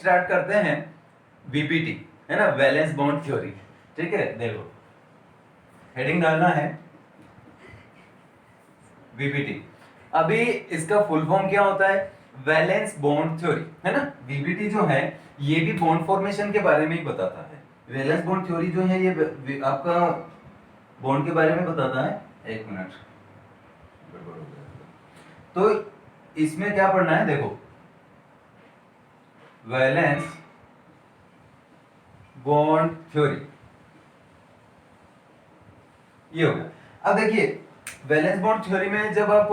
Start करते हैं VPT, है ना, वैलेंस बॉन्ड थ्योरी। ठीक है, देखो हेडिंग डालना है वीपीटी। अभी इसका फुल फॉर्म क्या होता है? वैलेंस बॉन्ड थ्योरी, है ना। वीपीटी जो है ये भी बॉन्ड फॉर्मेशन के बारे में ही बताता है। वैलेंस बॉन्ड थ्योरी जो है ये आपका बॉन्ड के बारे में बताता है। एक मिनट, गड़बड़ हो गया। तो इसमें क्या पढ़ना है, देखो वैलेंस बॉन्ड थ्योरी ये हो गया। अब देखिए वैलेंस बॉन्ड थ्योरी में जब आप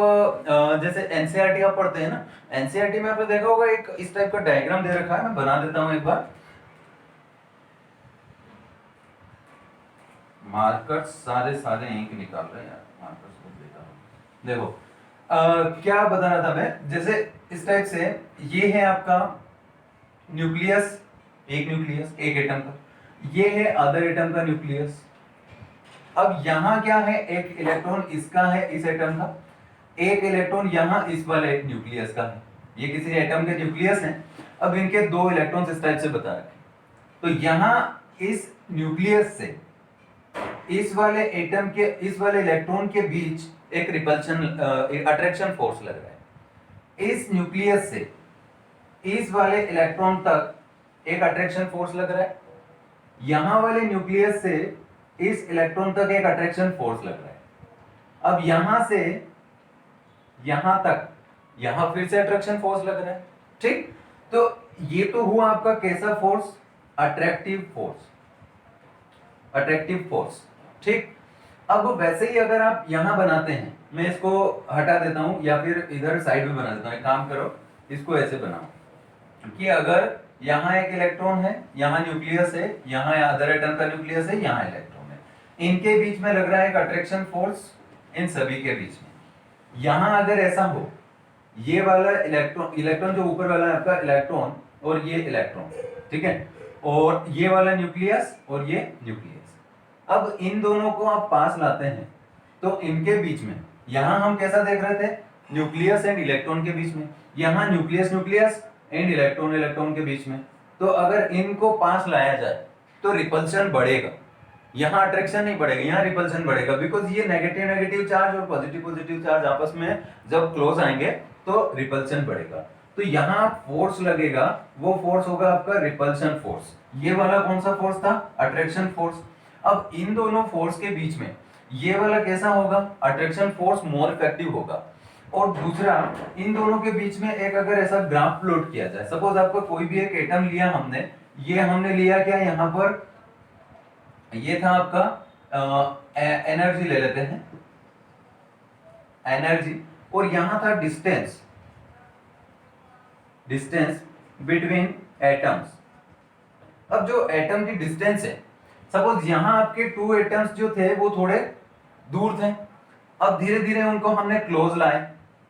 जैसे एनसीईआरटी आप पढ़ते हैं ना, एनसीईआरटी में आपने देखा होगा एक इस टाइप का डायग्राम दे रखा है, मैं बना देता हूं एक बार। मार्कर सारे इंक निकाल रहे हैं यार, मार्कर को देता हूं। देखो क्या बता रहा था मैं, जैसे इस टाइप से ये है आपका न्यूक्लियस, एक न्यूक्लियस एक एटम का, ये है अदर एटम का न्यूक्लियस। अब यहां क्या है, एक इलेक्ट्रॉन इसका है इस एटम का, एक इलेक्ट्रॉन यहां इस वाले न्यूक्लियस का है, ये किसी एटम के न्यूक्लियस हैं। अब इनके दो इलेक्ट्रॉन्स इस टाइप से बता रखे, तो यहां इस न्यूक्लियस से इस वाले एटम के इस वाले इलेक्ट्रॉन के बीच एक रिपल्शन अट्रैक्शन फोर्स लग रहा है। इस न्यूक्लियस से इस वाले इलेक्ट्रॉन तक एक अट्रैक्शन फोर्स लग रहा है, यहां वाले न्यूक्लियस से इस इलेक्ट्रॉन तक एक अट्रैक्शन फोर्स लग रहा है। अब यहां से यहां तक यहां फिर से अट्रैक्शन फोर्स लग रहा है। ठीक, तो ये तो हुआ आपका कैसा force? Attractive force, attractive force. ठीक, अब वैसे ही अगर आप यहां बनाते हैं, मैं इसको हटा देता हूं या फिर इधर साइड में बना देता हूं, एक काम करो इसको ऐसे बनाओ कि अगर यहां एक इलेक्ट्रॉन है, यहां न्यूक्लियस है, यहां अदर एटम का न्यूक्लियस है, यहां इलेक्ट्रॉन है, इनके बीच में लग रहा है एक अट्रैक्शन फोर्स, इन सभी के बीच में। यहां अगर ऐसा हो, ये वाला इलेक्ट्रॉन जो ऊपर वाला है आपका इलेक्ट्रॉन और ये इलेक्ट्रॉन, ठीक है, और ये वाला न्यूक्लियस और ये न्यूक्लियस, अब इन दोनों को आप पास लाते हैं तो इनके बीच में, यहां हम कैसा देख रहे थे, न्यूक्लियस एंड इलेक्ट्रॉन के बीच में, यहां nucleus nucleus and electron electron के बीच में। तो अगर इनको पास लाया जाए तो रिपल्शन बढ़ेगा, यहां अट्रैक्शन नहीं बढ़ेगा, यहां रिपल्शन बढ़ेगा, बिकॉज ये नेगेटिव नेगेटिव चार्ज और पॉजिटिव पॉजिटिव चार्ज आपस में जब क्लोज आएंगे तो रिपल्शन बढ़ेगा। तो यहां फोर्स लगेगा, वो फोर्स होगा आपका रिपल्शन फोर्स। ये वाला कौन सा फोर्स था? Attraction force. अब इन दोनों फोर्स के बीच में ये वाला कैसा होगा? अट्रैक्शन फोर्स मोर इफेक्टिव होगा। और दूसरा, इन दोनों के बीच में एक अगर ऐसा ग्राफ प्लॉट किया जाए, सपोज आपका कोई भी एक एटम लिया हमने, ये हमने लिया क्या, यहां पर ये था आपका एनर्जी ले लेते हैं, एनर्जी, और यहां था डिस्टेंस, डिस्टेंस बिटवीन एटम्स। अब जो एटम की डिस्टेंस है, सपोज यहां आपके टू एटम्स जो थे वो थोड़े दूर थे, अब धीरे धीरे उनको हमने क्लोज लाए,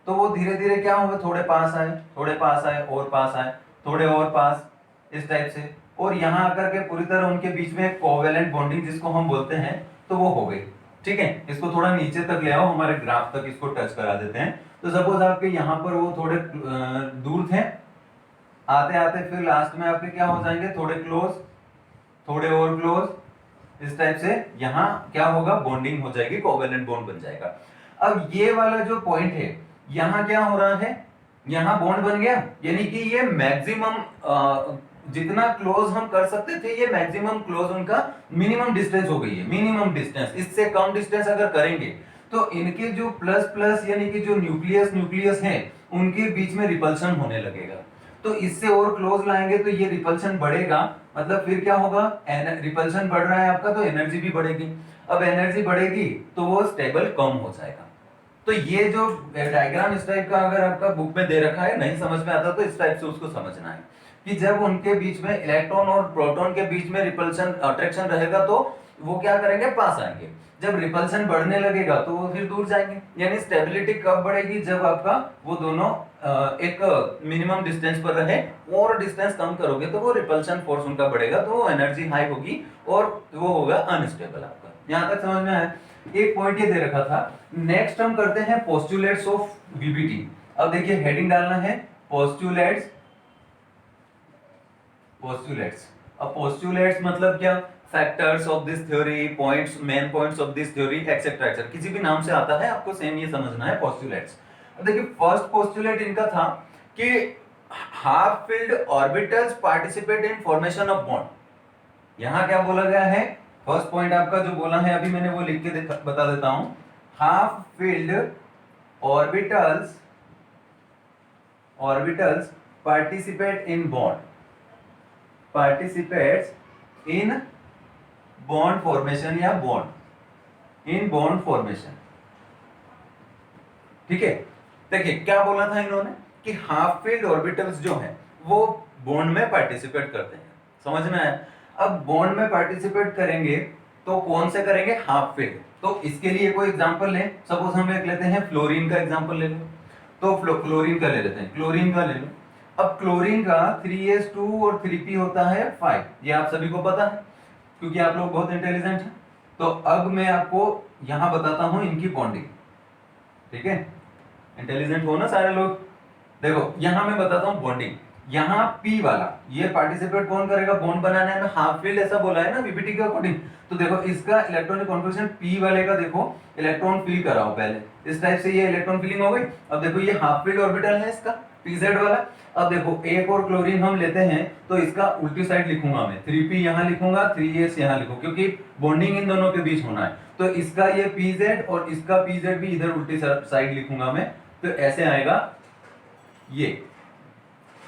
तो वो धीरे धीरे क्या हुए, थोड़े पास आए, थोड़े पास आए, और पास आए, थोड़े और पास, इस टाइप से, और यहां आकर के पूरी तरह उनके बीच में कोवेलेंट बॉन्डिंग जिसको हम बोलते हैं, तो वो हो गई। ठीक है, इसको थोड़ा नीचे तक ले आओ, हमारे ग्राफ तक इसको टच करा देते हैं। तो सपोज आपके यहां पर वो थोड़े दूर थे, आते आते फिर लास्ट में आपके क्या हो जाएंगे, थोड़े क्लोज, थोड़े और क्लोज, इस टाइप से यहां क्या होगा, बॉन्डिंग हो जाएगी, कोवेलेंट बॉन्ड बन जाएगा। अब ये वाला जो पॉइंट है, यहां क्या हो रहा है, यहां बॉन्ड बन गया, यानी कि ये मैक्सिमम जितना क्लोज हम कर सकते थे, ये मैक्सिमम क्लोज उनका मिनिमम डिस्टेंस हो गई है, मिनिमम डिस्टेंस। इससे कम डिस्टेंस अगर करेंगे तो इनके जो प्लस प्लस यानी कि जो न्यूक्लियस न्यूक्लियस है, उनके बीच में रिपल्शन होने लगेगा। तो इससे और क्लोज लाएंगे तो ये रिपल्शन बढ़ेगा, मतलब फिर क्या होगा, रिपल्शन बढ़ रहा है आपका तो एनर्जी भी बढ़ेगी। अब एनर्जी बढ़ेगी तो वो स्टेबल कम हो जाएगा। तो ये जो डायग्राम इस टाइप का अगर आपका बुक में दे रखा है, नहीं समझ में आता तो इस टाइप से उसको समझना है कि जब उनके बीच में इलेक्ट्रॉन और प्रोटॉन के बीच में रिपल्शन अट्रैक्शन रहेगा तो वो क्या करेंगे, पास आएंगे। जब रिपल्शन बढ़ने लगेगा तो वो फिर दूर जाएंगे। यानी स्टेबिलिटी कब बढ़ेगी, जब आपका वो दोनों एक मिनिमम डिस्टेंस पर रहे, और डिस्टेंस कम करोगे तो वो रिपल्शन फोर्स उनका बढ़ेगा, तो वो एनर्जी हाई होगी और वो होगा अनस्टेबल आपका। यहां तक समझ में आया? एक पॉइंट ये दे रखा था। नेक्स्ट हम करते हैं पोस्टुलेट्स ऑफ वीबीटी। अब देखिए हेडिंग डालना है पोस्टुलेट्स पोस्टुलेट्स। अब पोस्टुलेट्स मतलब क्या? Factors of this theory, points, main points of this theory, etcetera etcetera, किसी भी नाम से आता है, आपको सेम ये समझना है पोस्टुलेट्स। अब देखिए फर्स्ट पोस्टुलेट इनका था कि half filled orbitals participate in formation of bond. यहां क्या बोला गया है? फर्स्ट पॉइंट आपका जो बोला है अभी मैंने वो लिख के बता देता हूं। Half filled orbitals participate in bond, participates in bond formation या bond in bond formation। ठीक है, देखिए क्या बोला था इन्होंने कि हाफ फील्ड ऑर्बिटल्स जो हैं वो बॉन्ड में पार्टिसिपेट करते हैं। समझ में आया? अब बॉन्ड में पार्टिसिपेट करेंगे तो कौन से करेंगे? Half field. तो इसके लिए कोई एग्जांपल लें, सपोज हम एक लेते हैं फ्लोरीन का एग्जांपल ले लो। तो क्लोरीन का ले लेते हैं, क्लोरीन का ले लो। अब क्लोरीन का 3s2 और 3p होता है 5, ये आप सभी को पता है क्योंकि आप लोग बहुत इंटेलिजेंट हैं। तो अब मैं आपको यहां बताता हूं इनकी बॉन्डिंग। ठीक है, इंटेलिजेंट हो ना सारे लोग। देखो यहां मैं बताता हूं बॉन्डिंग। यहां p वाला ये पार्टिसिपेट कौन करेगा बॉन्ड बनाने में? हाफ फील्ड, ऐसा बोला है ना पीपीटी के अकॉर्डिंग। तो देखो इसका इलेक्ट्रॉनिक कॉन्फिगरेशन p वाले का, देखो इलेक्ट्रॉन फिल कराओ पहले, इस टाइप से ये इलेक्ट्रॉन फिलिंग हो गई। अब देखो ये हाफ फील्ड ऑर्बिटल है इसका pz वाला। अब देखो एक और क्लोरीन हम लेते हैं तो इसका उल्टी साइड लिखूंगा मैं, 3p यहां लिखूंगा, 3s यहां लिखूं क्योंकि बॉन्डिंग इन दोनों के बीच होना है। तो इसका ये pz और इसका pz भी इधर उल्टी साइड लिखूंगा मैं। तो ऐसे आएगा, ये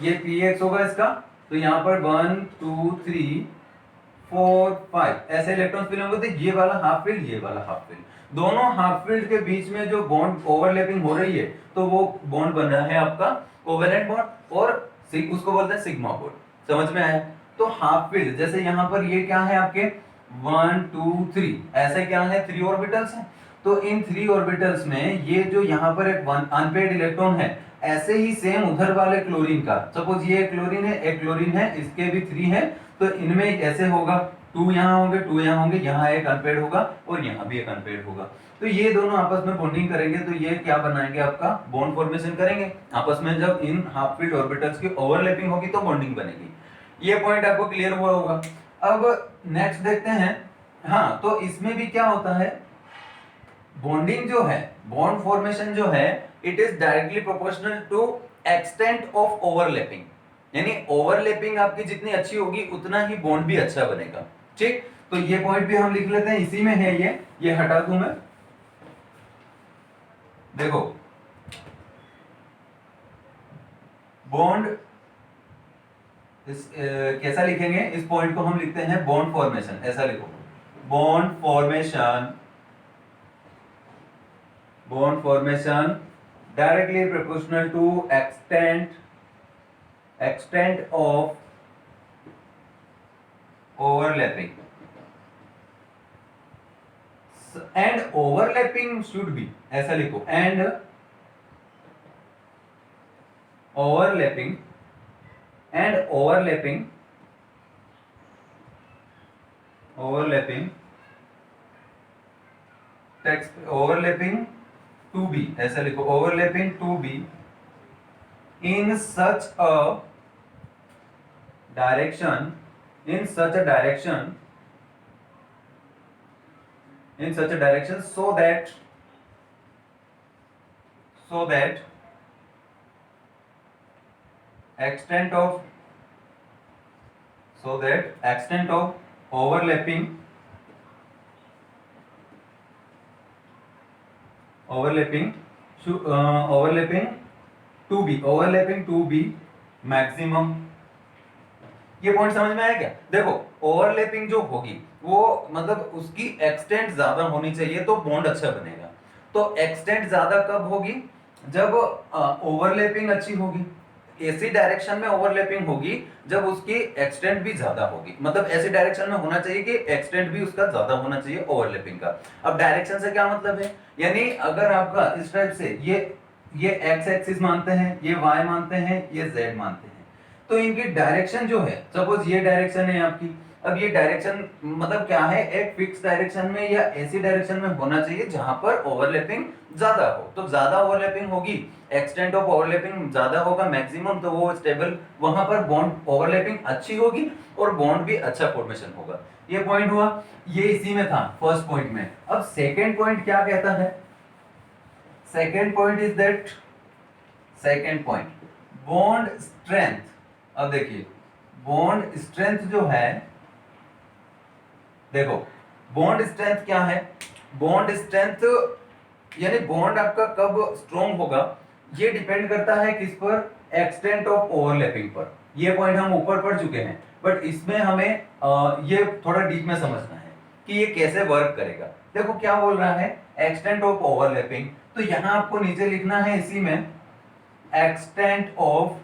px होगा इसका। तो यहां पर 1 2 3 4 5 ऐसे इलेक्ट्रॉन फिल होंगे। तो ये वाला हाफ फील्ड, ये वाला हाफ फील्ड, दोनों हाफ फील्ड के बीच में जो बॉन्ड ओवरलैपिंग हो रही है तो वो बॉन्ड बन रहा है आपका कोवेलेंट बॉन्ड, और उसको बोलते हैं सिग्मा बॉन्ड। समझ में आया? तो हाफ फील्ड जैसे यहां पर ये क्या है आपके 1 2 3, ऐसे क्या है 3 ऑर्बिटल्स हैं। तो इन 3 ऑर्बिटल्स में ये जो यहां पर एक अनपेयर्ड इलेक्ट्रॉन है, ऐसे ही सेम उधर वाले क्लोरीन का, सपोज ये क्लोरीन है, एक क्लोरीन है, इसके भी 3 है। तो इनमें ऐसे होगा 2 यहां होंगे, 2 यहां होंगे, यहां एक अनपेयर्ड होगा और यहां भी एक अनपेयर्ड होगा। तो ये दोनों आपस में बॉन्डिंग करेंगे तो ये क्या बनाएंगे? आपका बॉन्ड फॉर्मेशन करेंगे आपस में। जब इन हाफ फील्ड ऑर्बिटल्स की ओवरलैपिंग होगी तो बॉन्डिंग बनेगी। ये पॉइंट आपको क्लियर हुआ होगा। अब नेक्स्ट देखते हैं। हाँ, तो इसमें भी क्या होता है, बॉन्डिंग जो है, बॉन्ड फॉर्मेशन जो है, it is directly proportional to extent of overlapping. यानी ओवरलैपिंग आपकी जितनी अच्छी होगी उतना ही बॉन्ड भी अच्छा बनेगा। ठीक, तो ये पॉइंट भी हम लिख लेते हैं, इसी में है ये हटा दूं मैं। देखो बॉन्ड कैसा लिखेंगे? इस पॉइंट को हम लिखते हैं बॉन्ड फॉर्मेशन, ऐसा लिखो, bond formation, bond formation directly proportional to extent of overlapping, and overlapping should be, ऐसा लिखो, and overlapping text overlapping to be, ऐसा लिखो, overlapping to be in such a direction so that extent of overlapping to be maximum। ये point समझ में आया क्या? देखो ओवरलैपिंग जो होगी वो मतलब उसकी एक्सटेंट ज्यादा होनी चाहिए तो बॉन्ड अच्छा बनेगा। तो एक्सटेंट ज्यादा कब होगी? जब ओवरलैपिंग अच्छी होगी। ऐसी डायरेक्शन में ओवरलैपिंग होगी जब उसकी एक्सटेंट भी ज्यादा होगी, मतलब ऐसी डायरेक्शन में होना चाहिए कि एक्सटेंट भी उसका ज्यादा होना चाहिए ओवरलैपिंग का। अब डायरेक्शन से क्या मतलब है? यानी अगर आपका इस टाइप से ये एक्स एक्सिस मानते हैं, ये वाई मानते हैं, ये जेड मानते हैं, तो इनकी डायरेक्शन जो है, सपोज ये डायरेक्शन है आपकी, अब ये डायरेक्शन मतलब क्या है, एक फिक्स डायरेक्शन में या ऐसी डायरेक्शन में होना चाहिए जहां पर ओवरलैपिंग ज्यादा हो। तो ज्यादा ओवरलैपिंग होगी, एक्सटेंट ऑफ ओवरलैपिंग ज्यादा होगा मैक्सिमम, तो वो स्टेबल, वहां पर बॉन्ड ओवरलैपिंग अच्छी होगी और बॉन्ड भी अच्छा फॉर्मेशन होगा। ये पॉइंट हुआ, ये इसी में था फर्स्ट पॉइंट में। अब सेकेंड पॉइंट क्या कहता है, second point is that, second point bond strength. अब देखिए बॉन्ड स्ट्रेंथ जो है, देखो बॉन्ड स्ट्रेंथ क्या है, बॉन्ड स्ट्रेंथ यानी बॉन्ड आपका कब स्ट्रॉन्ग होगा, ये डिपेंड करता है किस पर, एक्सटेंट ऑफ ओवरलैपिंग पर। ये पॉइंट हम ऊपर पढ़ चुके हैं, बट इसमें हमें ये थोड़ा डीप में समझना है कि ये कैसे वर्क करेगा। देखो क्या बोल रहा है, एक्सटेंट ऑफ ओवरलैपिंग, तो यहां आपको नीचे लिखना है इसी में, extent of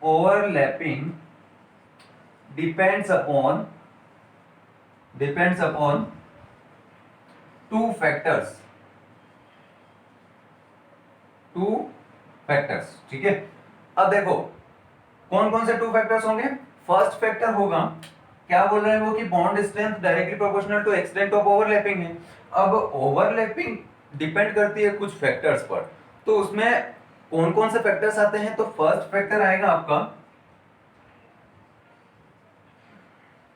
overlapping depends upon two factors, ठीक है। अब देखो कौन कौन से टू फैक्टर्स होंगे। फर्स्ट फैक्टर होगा, क्या बोल रहे हैं वो, कि bond strength directly proportional to extent of overlapping है। अब ओवरलैपिंग डिपेंड करती है कुछ फैक्टर्स पर, तो उसमें कौन कौन से फैक्टर्स आते हैं, तो फर्स्ट फैक्टर आएगा आपका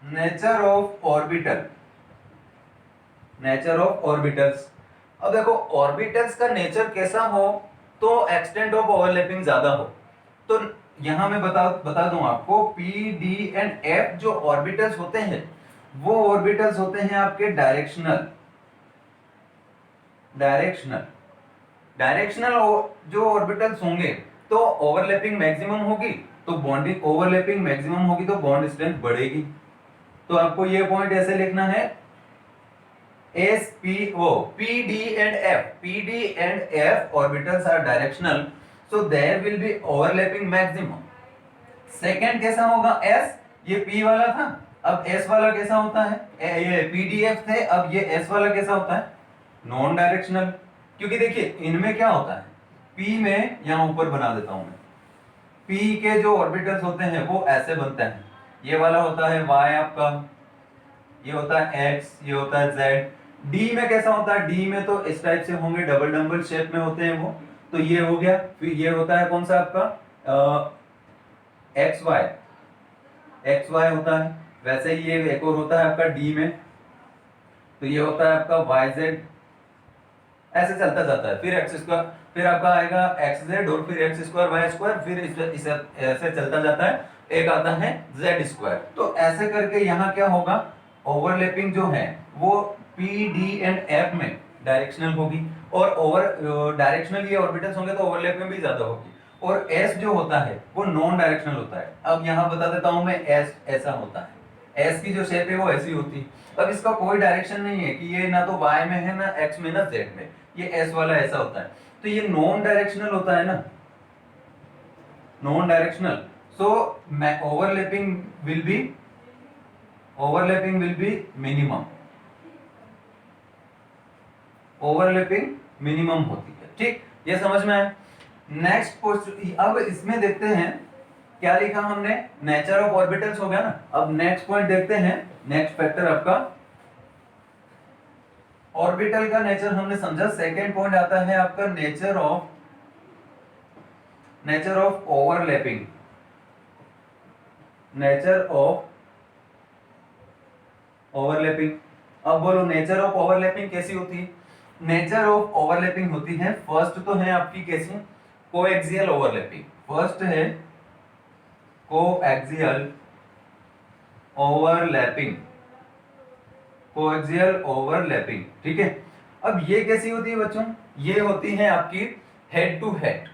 nature of orbital, nature of orbitals. अब देखो ऑर्बिटल्स का नेचर कैसा हो तो एक्सटेंट ऑफ ओवरलैपिंग ज्यादा हो। तो यहां मैं बता दूं आपको, पी डी एंड एफ जो ऑर्बिटल्स होते हैं वो ऑर्बिटल्स होते हैं आपके डायरेक्शनल, डायरेक्शनल जो ऑर्बिटल्स होंगे तो ओवरलैपिंग मैक्सिमम होगी, तो बॉन्डिंग ओवरलैपिंग मैक्सिमम होगी तो बॉन्ड स्ट्रेंथ बढ़ेगी। तो आपको ये पॉइंट ऐसे लिखना है, S P O P D and F orbitals are directional, so there will be overlapping maximum. Second कैसा होगा, एस, ये पी वाला था, अब एस वाला कैसा होता है, ये पीडीएफ थे, अब ये एस वाला कैसा होता है, नॉन डायरेक्शनल। क्योंकि देखिए इनमें क्या होता है, पी में यहां ऊपर बना देता हूं मैं, पी के जो ऑर्बिटल्स होते हैं वो ऐसे बनते हैं, ये वाला होता है वाई आपका, ये होता है एक्स, ये होता है जेड। डी में कैसा होता है, डी में तो इस टाइप से होंगे, डबल डबल शेप में होते हैं वो, तो ये हो गया। फिर ये होता है कौन सा आपका एक्स वाई होता है, वैसे ही ये एक और होता है आपका डी में, तो ये होता है आपका वाई जेड, ऐसे चलता जाता है। फिर एक्स स्क्वायर, फिर आपका आएगा एक्स जेड, और फिर एक्स स्क्वायर वाई स्क्वायर, फिर इसे ऐसे चलता जाता है, एक आता है जेड स्क्वायर। तो ऐसे करके यहाँ क्या होगा, ओवरलैपिंग जो है वो पी डी एंड एफ में डायरेक्शनल होगी, और ओवर डायरेक्शनल ये ऑर्बिटल्स होंगे तो ओवरलैपिंग भी ज्यादा होगी। और एस जो होता है वो नॉन डायरेक्शनल होता है। अब यहाँ बता देता हूं मैं, एस ऐसा होता है, एस की जो शेप है वो ऐसी होती है। अब इसका कोई डायरेक्शन नहीं है कि ये ना तो y में है, ना x में, ना z में, ये s वाला ऐसा होता है, तो ये नॉन डायरेक्शनल होता है ना, non directional. So overlapping will be minimum, overlapping minimum होती है, ठीक, ये समझ में आया। नेक्स्ट क्वेश्चन, अब इसमें देखते हैं क्या लिखा हमने, नेचर ऑफ ऑर्बिटल्स हो गया ना। अब नेक्स्ट पॉइंट देखते हैं, नेक्स्ट फैक्टर आपका ऑर्बिटल का नेचर हमने समझा। सेकेंड पॉइंट आता है आपका nature of overlapping, nature of overlapping. अब बोलो नेचर ऑफ ओवरलैपिंग कैसी होती है, नेचर ऑफ ओवरलैपिंग होती है, फर्स्ट तो है आपकी कैसी, कोएक्सियल ओवरलैपिंग, फर्स्ट है कोएक्सियल ओवरलैपिंग, कोएक्सियल ओवरलैपिंग, ठीक है। अब ये कैसी होती है बच्चों, ये होती है आपकी हेड टू हेड,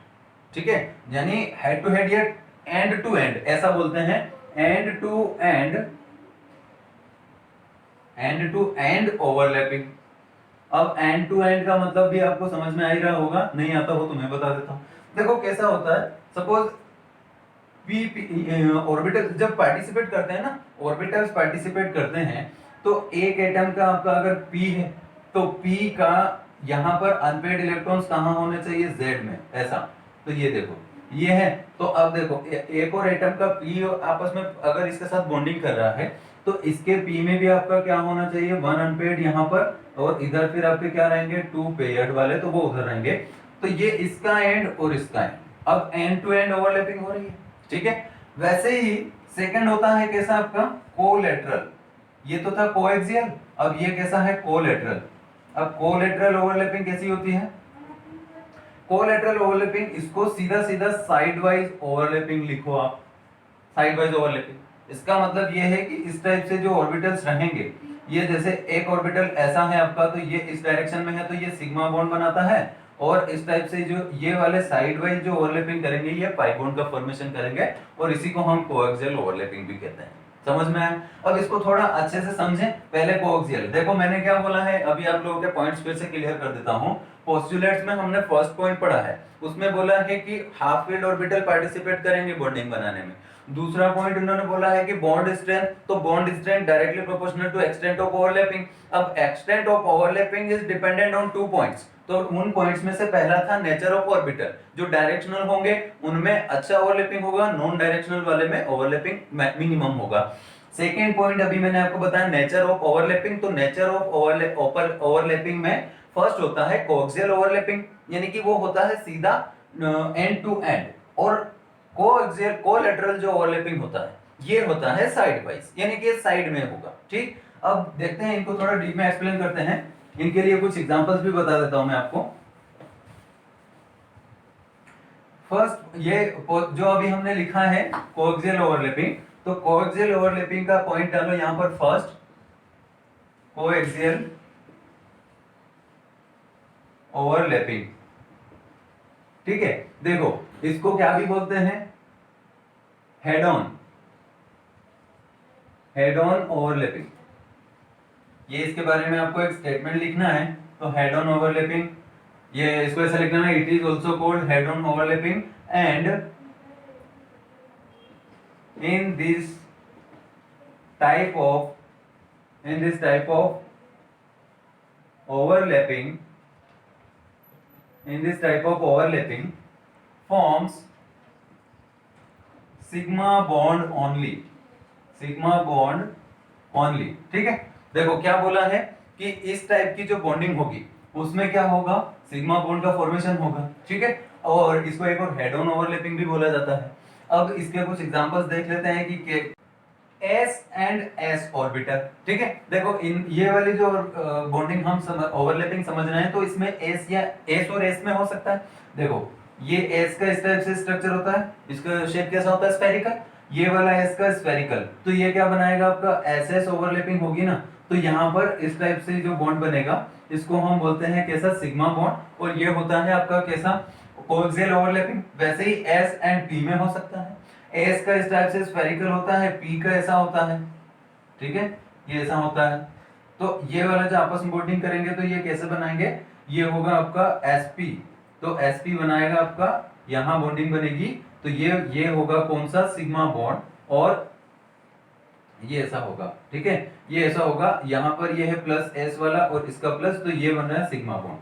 ठीक है, यानी हेड टू हेड या एंड टू एंड ऐसा बोलते हैं, एंड टू एंड ओवरलैपिंग। अब एंड टू एंड का मतलब भी आपको समझ में आ ही रहा होगा, नहीं आता हो तो मैं बता देता हूं। देखो कैसा होता है, सपोज ऑर्बिटल जब पार्टिसिपेट करते हैं ना, ऑर्बिटल्स पार्टिसिपेट करते हैं, तो एक एटम का आपका अगर p है तो p का यहाँ पर अनपेड इलेक्ट्रॉन्स कहाँ होने चाहिए, z में, ऐसा। तो ये देखो ये है। तो अब देखो एक और एटम का पी आपस में अगर इसके साथ बॉन्डिंग कर रहा है तो इसके पी में भी आपका क्या होना चाहिए, 1 अनपेयर्ड यहाँ पर, और इधर फिर आपके क्या रहेंगे 2 पेयर्ड वाले, तो वो उधर रहेंगे। तो ये इसका एंड और इसका एंड, अब एंड टू एंड ओवरलैपिंग हो रही है, ठीक है। वैसे ही सेकंड होता है कैसा आपका कोलेटरल, ये तो था कोएक्सियल, अब ये कैसा है कोलेटरल। अब कोलेटरल ओवरलैपिंग कैसी होती है, कोलेटरल ओवरलैपिंग, इसको सीधा सीधा साइड वाइज ओवरलैपिंग लिखो आप, साइड वाइज ओवरलैपिंग। इसका मतलब ये है कि इस टाइप से जो ऑर्बिटल्स रहेंगे, ये जैसे एक ऑर्बिटल ऐसा है आपका तो ये इस डायरेक्शन में है तो ये सिग्मा बॉन्ड बनाता है, और इस टाइप से जो ये वाले साइड वाइज जो ओवरलैपिंग करेंगे ये पाई बॉन्ड का फॉर्मेशन करेंगे, और इसी को हम कोएक्सियल ओवरलैपिंग भी कहते हैं। समझ में आया? अब इसको थोड़ा अच्छे से समझें। पहले कोएक्सियल, देखो मैंने क्या बोला है, अभी आप लोगों के पॉइंट्स फिर से क्लियर कर देता हूं। पोस्टुलेट्स में हमने फर्स्ट पॉइंट पढ़ा है, उसमें बोला है कि हाफ फील्ड ऑर्बिटल पार्टिसिपेट करेंगे बॉन्डिंग बनाने में। दूसरा पॉइंट उन्होंने बोला है कि बॉन्ड स्ट्रेंथ, तो bond strength directly proportional to extent of overlapping. अब extent of overlapping is dependent on 2 points, तो उन पॉइंट्स में से पहला था नेचर ऑफ ऑर्बिटल, जो डायरेक्शनल होंगे उनमें अच्छा ओवरलैपिंग होगा, नॉन डायरेक्शनल वाले में ओवरलैपिंग मिनिमम होगा। सेकेंड पॉइंट अभी मैंने आपको बताया नेचर ऑफ ओवरलैपिंग, तो नेचर ऑफ ओवरलैपिंग में फर्स्ट होता है कोएक्सियल ओवरलैपिंग, यानी कि वो होता है सीधा एंड टू एंड, और कोएक्सियल कोलैटरल जो ओवरलैपिंग होता है ये होता है साइड वाइज, यानी कि साइड में होगा, ठीक। अब देखते हैं इनको थोड़ा डीप में एक्सप्लेन करते हैं, इनके लिए कुछ एग्जांपल्स भी बता देता हूं मैं आपको। फर्स्ट ये जो अभी हमने लिखा है कोएक्सियल ओवरलैपिंग, तो कोएक्सियल ओवरलैपिंग का पॉइंट डालो यहां पर फर्स्ट, कोएक्सियल ओवरलैपिंग, ठीक है। देखो इसको क्या भी बोलते हैं, head on, head on overlapping, ये इसके बारे में आपको एक स्टेटमेंट लिखना है, तो हेड ऑन ओवरलैपिंग, ये इसको ऐसा लिखना है, it is also called head on overlapping and in this type of overlapping, in this type of overlapping forms sigma bond only, sigma bond only, ठीक है। देखो क्या बोला है कि इस टाइप की जो बॉन्डिंग होगी उसमें क्या होगा, सिग्मा बॉन्ड का फॉर्मेशन होगा, ठीक है। और इसको एक और हेड ऑन ओवरलैपिंग भी बोला जाता है। अब इसके कुछ एग्जांपल्स देख लेते हैं कि S एंड S ऑर्बिटल, ठीक है। देखो इन ये वाली जो बॉन्डिंग हम ओवरलैपिंग समझ रहे हैं, तो इसमें S या S और S में हो सकता है। देखो ये S का इस टाइप से स्ट्रक्चर होता है, इसका शेप कैसा होता है स्फेरिकल, ये वाला S का स्फेरिकल, तो ये क्या बनाएगा आपका SS ओवरलैपिंग होगी ना, तो यहाँ पर इस टाइप से जो बॉन्ड बनेगा इसको हम बोलते हैं कैसा, सिग्मा बॉन्ड, और ये होता है आपका कैसा, कोएक्सियल ओवरलैपिंग। वैसे ही S एंड P में हो सकता है, एस का इस टाइप से स्फेरिकल होता है, पी का ऐसा होता है, ठीक है, ये ऐसा होता है। तो ये वाला जो आपस में बॉन्डिंग करेंगे तो ये कैसे बनाएंगे, ये होगा आपका sp, तो sp बनाएगा आपका, यहां बॉन्डिंग बनेगी, तो ये होगा कौन सा, सिग्मा बॉन्ड, और ये ऐसा होगा, ठीक है, ये ऐसा होगा, यहाँ पर ये है प्लस s वाला और इसका प्लस, तो ये बन रहा है सिग्मा बॉन्ड।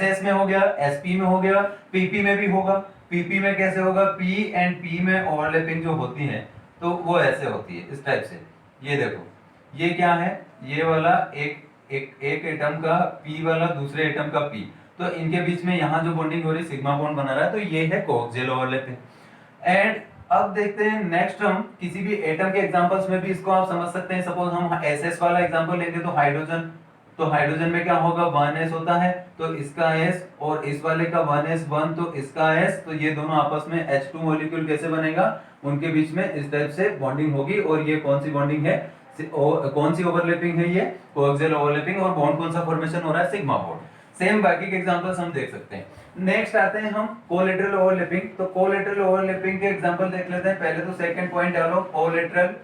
s में हो गया, sp में हो गया, pp में भी होगा। pp में कैसे होगा, p एंड p में ओवरलैपिंग जो होती है तो वो ऐसे होती है इस टाइप से। ये देखो ये क्या है, ये वाला एक एटम का p वाला दूसरे एटम का p, तो इनके बीच में यहाँ जो बॉन्डिंग हो रही है सिग्मा बॉन्ड बना रहा है, तो ये है कोएक्सियल ओवरलैपिंग। एंड अब देखते हैं नेक्स्ट, हम किसी भी एटम के एग्जांपल्स में भी इसको आप समझ सकते हैं। सपोज हम एसएस वाला एग्जांपल लेंगे तो हाइड्रोजन, तो हाइड्रोजन में क्या होगा, 1s होता है, तो इसका s, और इस वाले का 1s1 तो इसका s, तो ये दोनों आपस में H2 मॉलिक्यूल कैसे बनेगा, उनके बीच में इस टाइप से बॉन्डिंग होगी। और ये कौन सी बॉन्डिंग है, कौन सी ओवरलैपिंग है, ये कोएक्सियल ओवरलैपिंग, और बॉन्ड कौन सा फॉर्मेशन हो रहा है, सिग्मा बॉन्ड। सेम बाकी के एग्जांपल्स हम देख सकते हैं। नेक्स्ट आते हैं हम कोलेटरल ओवरलैपिंग, तो कोलेटरल ओवरलैपिंग के एग्जांपल देख लेते हैं। पहले तो सेकंड पॉइंट डालो, कोलेटरल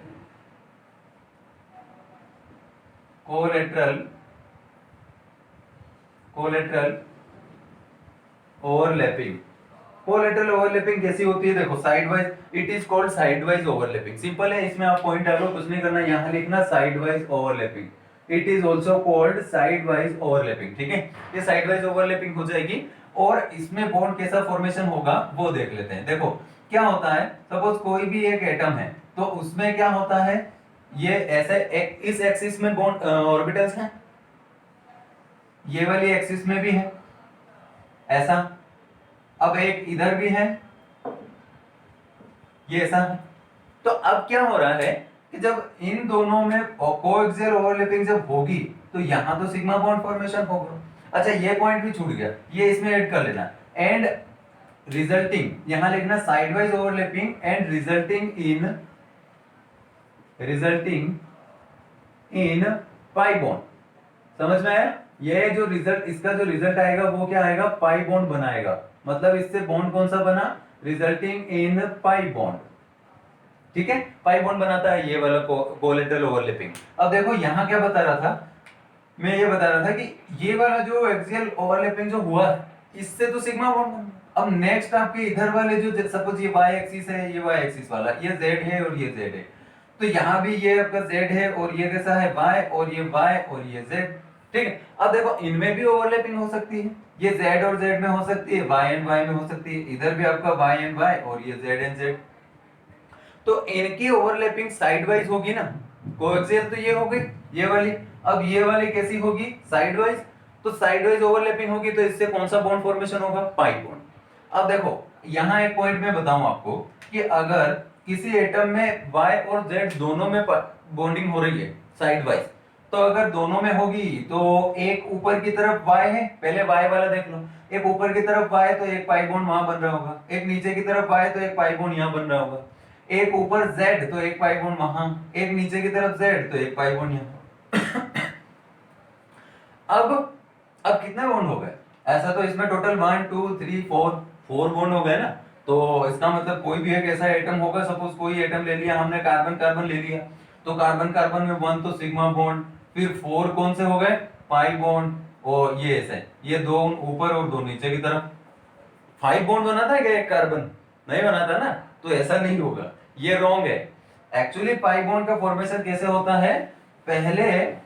ओवरलैपिंग। कोलेटरल ओवरलैपिंग कैसी होती है, देखो side wise, it is called side wise overlapping. Simple है, इसमें आप पॉइंट डालो, कुछ नहीं करना, यहां लिखना side wise overlapping. It is also called side wise overlapping, ठीक है, ये साइड वाइज ओवरलैपिंग हो जाएगी। और इसमें बॉन्ड कैसा फॉर्मेशन होगा वो देख लेते हैं। देखो क्या होता है, सपोज कोई भी एक एटम है तो उसमें क्या होता है, ये ऐसे इस एक्सिस में बॉन्ड ऑर्बिटल्स हैं, ये वाली एक्सिस में भी है ऐसा, अब एक इधर भी है, ये ऐसा है। तो अब क्या हो रहा है कि जब इन दोनों में कोएक्सियल ओवरलैपिंग जब होगी तो यहां तो सिग्मा बॉन्ड फॉर्मेशन होगा। अच्छा ये पॉइंट भी छूट गया, ये इसमें ऐड कर लेना, एंड रिजल्टिंग, यहां लिखना sideways overlapping and resulting in pi bond. समझ में आया? ये जो रिजल्ट, इसका जो रिजल्ट आएगा वो क्या आएगा, पाई बॉन्ड बनाएगा। मतलब इससे बॉन्ड कौन सा बना, रिजल्टिंग इन पाई बॉन्ड। ठीक है, पाई बॉन्ड बनाता है ये वाला कोलेटरल ओवरलैपिंग। अब देखो यहां क्या बता रहा था, मैं ये बता रहा था कि ये वाला जो एक्सियल ओवरलैपिंग जो हुआ है इससे तो सिग्मा बॉन्ड बना। अब नेक्स्ट आपके इधर वाले जो, सपोज ये y एक्सिस है, ये y एक्सिस वाला, ये z है और ये z है, तो यहाँ भी ये आपका z है और ये कैसा है y, और ये y और ये z। ठीक है, अब देखो इनमें भी ओवरलैपिंग हो सकती है, ये z और z में हो सकती है, y एंड y में हो सकती है, इधर भी आपका y एंड y और ये z एंड z। तो इनकी ओवरलैपिंग साइडवाइज होगी ना, कोएक्सियल तो ये हो गई ये वाली, अब ये वाली कैसी होगी, साइडवाइज। तो साइडवाइज ओवरलैपिंग होगी तो इससे कौन सा बॉन्ड फॉर्मेशन होगा, पाई बॉन्ड। अब देखो यहां एक पॉइंट मैं बताऊं आपको कि अगर किसी एटम में y और z दोनों में बॉन्डिंग हो रही है साइडवाइज, तो अगर दोनों में होगी तो एक ऊपर की तरफ y है, पहले y वाला देख लो, एक ऊपर की तरफ y तो एक पाई बॉन्ड वहां बन रहा होगा, एक नीचे की तरफ y तो एक पाई बॉन्ड यहां बन रहा होगा, एक ऊपर z तो एक पाई बॉन्ड वहां, एक नीचे की तरफ z तो एक पाई बॉन्ड यहां। अब कितने बॉन्ड हो गए, ऐसा तो इसमें टोटल 1 2 3 4 बॉन्ड हो गए ना। तो इसका मतलब कोई भी एक ऐसा एटम होगा, सपोज कोई एटम ले लिया हमने, कार्बन कार्बन ले लिया, तो कार्बन कार्बन में 1 तो सिग्मा बॉन्ड, फिर 4 कौन से हो गए, पाई बॉन्ड, और ये ऐसे, ये दो ऊपर और दो नीचे की तरफ। 5 बॉन्ड बना था क्या एक कार्बन, नहीं बना था ना, तो ऐसा नहीं होगा, ये रॉन्ग है। एक्चुअली पाई बॉन्ड का फॉर्मेशन कैसे होता है, पहले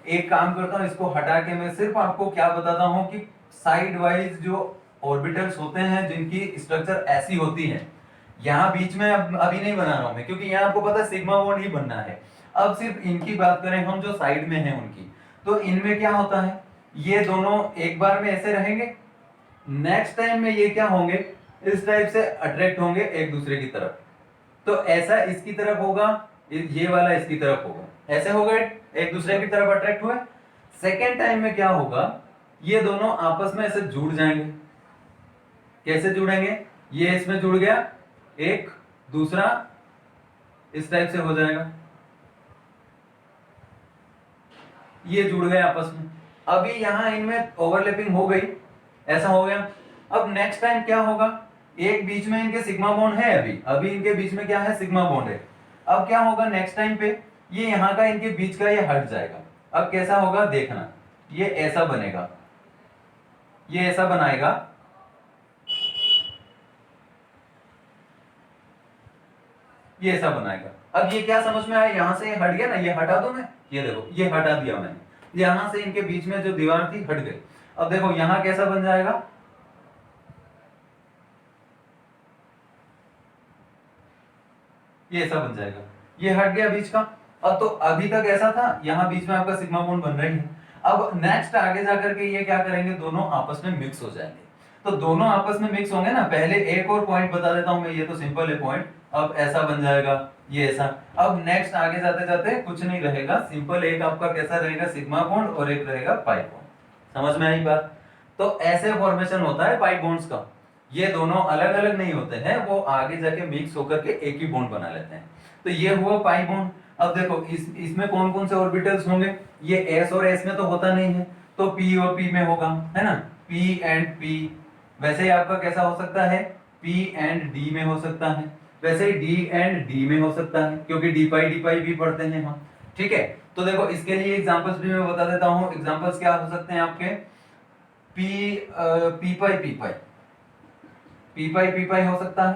एक काम करता हूं, इसको हटा के मैं सिर्फ आपको क्या बताता हूं कि साइड वाइज जो ऑर्बिटल्स होते हैं जिनकी स्ट्रक्चर ऐसी होती है, यहाँ बीच में अभी नहीं बना रहा हूं मैं, क्योंकि यहाँ आपको पता है सिग्मा बॉन्ड ही बनना है। अब सिर्फ इनकी बात करें हम जो साइड में है उनकी, तो इनमें क्या होता है, ये दोनों एक बार में ऐसे रहेंगे, नेक्स्ट टाइम में ये क्या होंगे, इस टाइप से अट्रैक्ट होंगे एक दूसरे की तरफ। तो ऐसा इसकी तरफ होगा, ये वाला इसकी तरफ होगा, ऐसे हो गए एक दूसरे की तरफ अट्रैक्ट हुए। सेकेंड टाइम में क्या होगा, ये दोनों आपस में ऐसे जुड़ जाएंगे। कैसे जुड़ेंगे, ये इसमें जुड़ गया, एक दूसरा इस टाइप से हो जाएगा, ये जुड़ गए आपस में। अभी यहां इनमें ओवरलैपिंग हो गई, ऐसा हो गया। अब नेक्स्ट टाइम क्या होगा, एक बीच में इनके सिग्मा बॉन्ड है, अभी इनके बीच में क्या है, सिग्मा बॉन्ड है। अब क्या होगा नेक्स्ट टाइम पे, ये यहाँ का इनके बीच का ये हट जाएगा। अब कैसा होगा देखना, ये ऐसा बनेगा, ये ऐसा बनाएगा, ये ऐसा बनाएगा। अब ये क्या समझ में आया, यहां से ये हट गया ना, ये हटा दो मैं, ये देखो ये हटा दिया मैंने, यहां से इनके बीच में जो दीवार थी हट गई। अब देखो यहां कैसा बन जाएगा, ये ऐसा बन जाएगा, ये हट गया बीच का। अब तो अभी तक ऐसा था, यहां बीच में आपका सिग्मा बॉन्ड बन रही है। अब नेक्स्ट आगे जाकर के ये क्या करेंगे, दोनों आपस में मिक्स हो जाएंगे। तो दोनों आपस में मिक्स होंगे ना, पहले एक और पॉइंट बता देता हूं मैं, ये तो सिंपल है पॉइंट। अब ऐसा बन जाएगा, ये ऐसा। अब नेक्स्ट आगे जाते जाते कुछ नहीं रहेगा, सिंपल एक आपका कैसा रहेगा, सिग्मा बॉन्ड और एक रहेगा पाई बॉन्ड। समझ में आई बात? तो ऐसे फॉर्मेशन होता है पाई बॉन्ड्स का। ये दोनों अलग अलग नहीं होते हैं, वो आगे जाके मिक्स होकर के एक ही बॉन्ड बना लेते हैं। तो ये हुआ पाई बॉन्ड। अब देखो इसमें कौन कौन से ऑर्बिटल्स होंगे, ये s और s में तो होता नहीं है, तो p और p में होगा, है ना, p एंड p। वैसे ही आपका कैसा हो सकता है, p एंड d में हो सकता है, वैसे ही d एंड d में हो सकता है, क्योंकि d पाई भी पढ़ते हैं हम। ठीक है, तो देखो इसके लिए एग्जांपल्स भी मैं बता देता हूं। एग्जांपल्स क्या हो सकते हैं आपके, p पाई हो सकता है,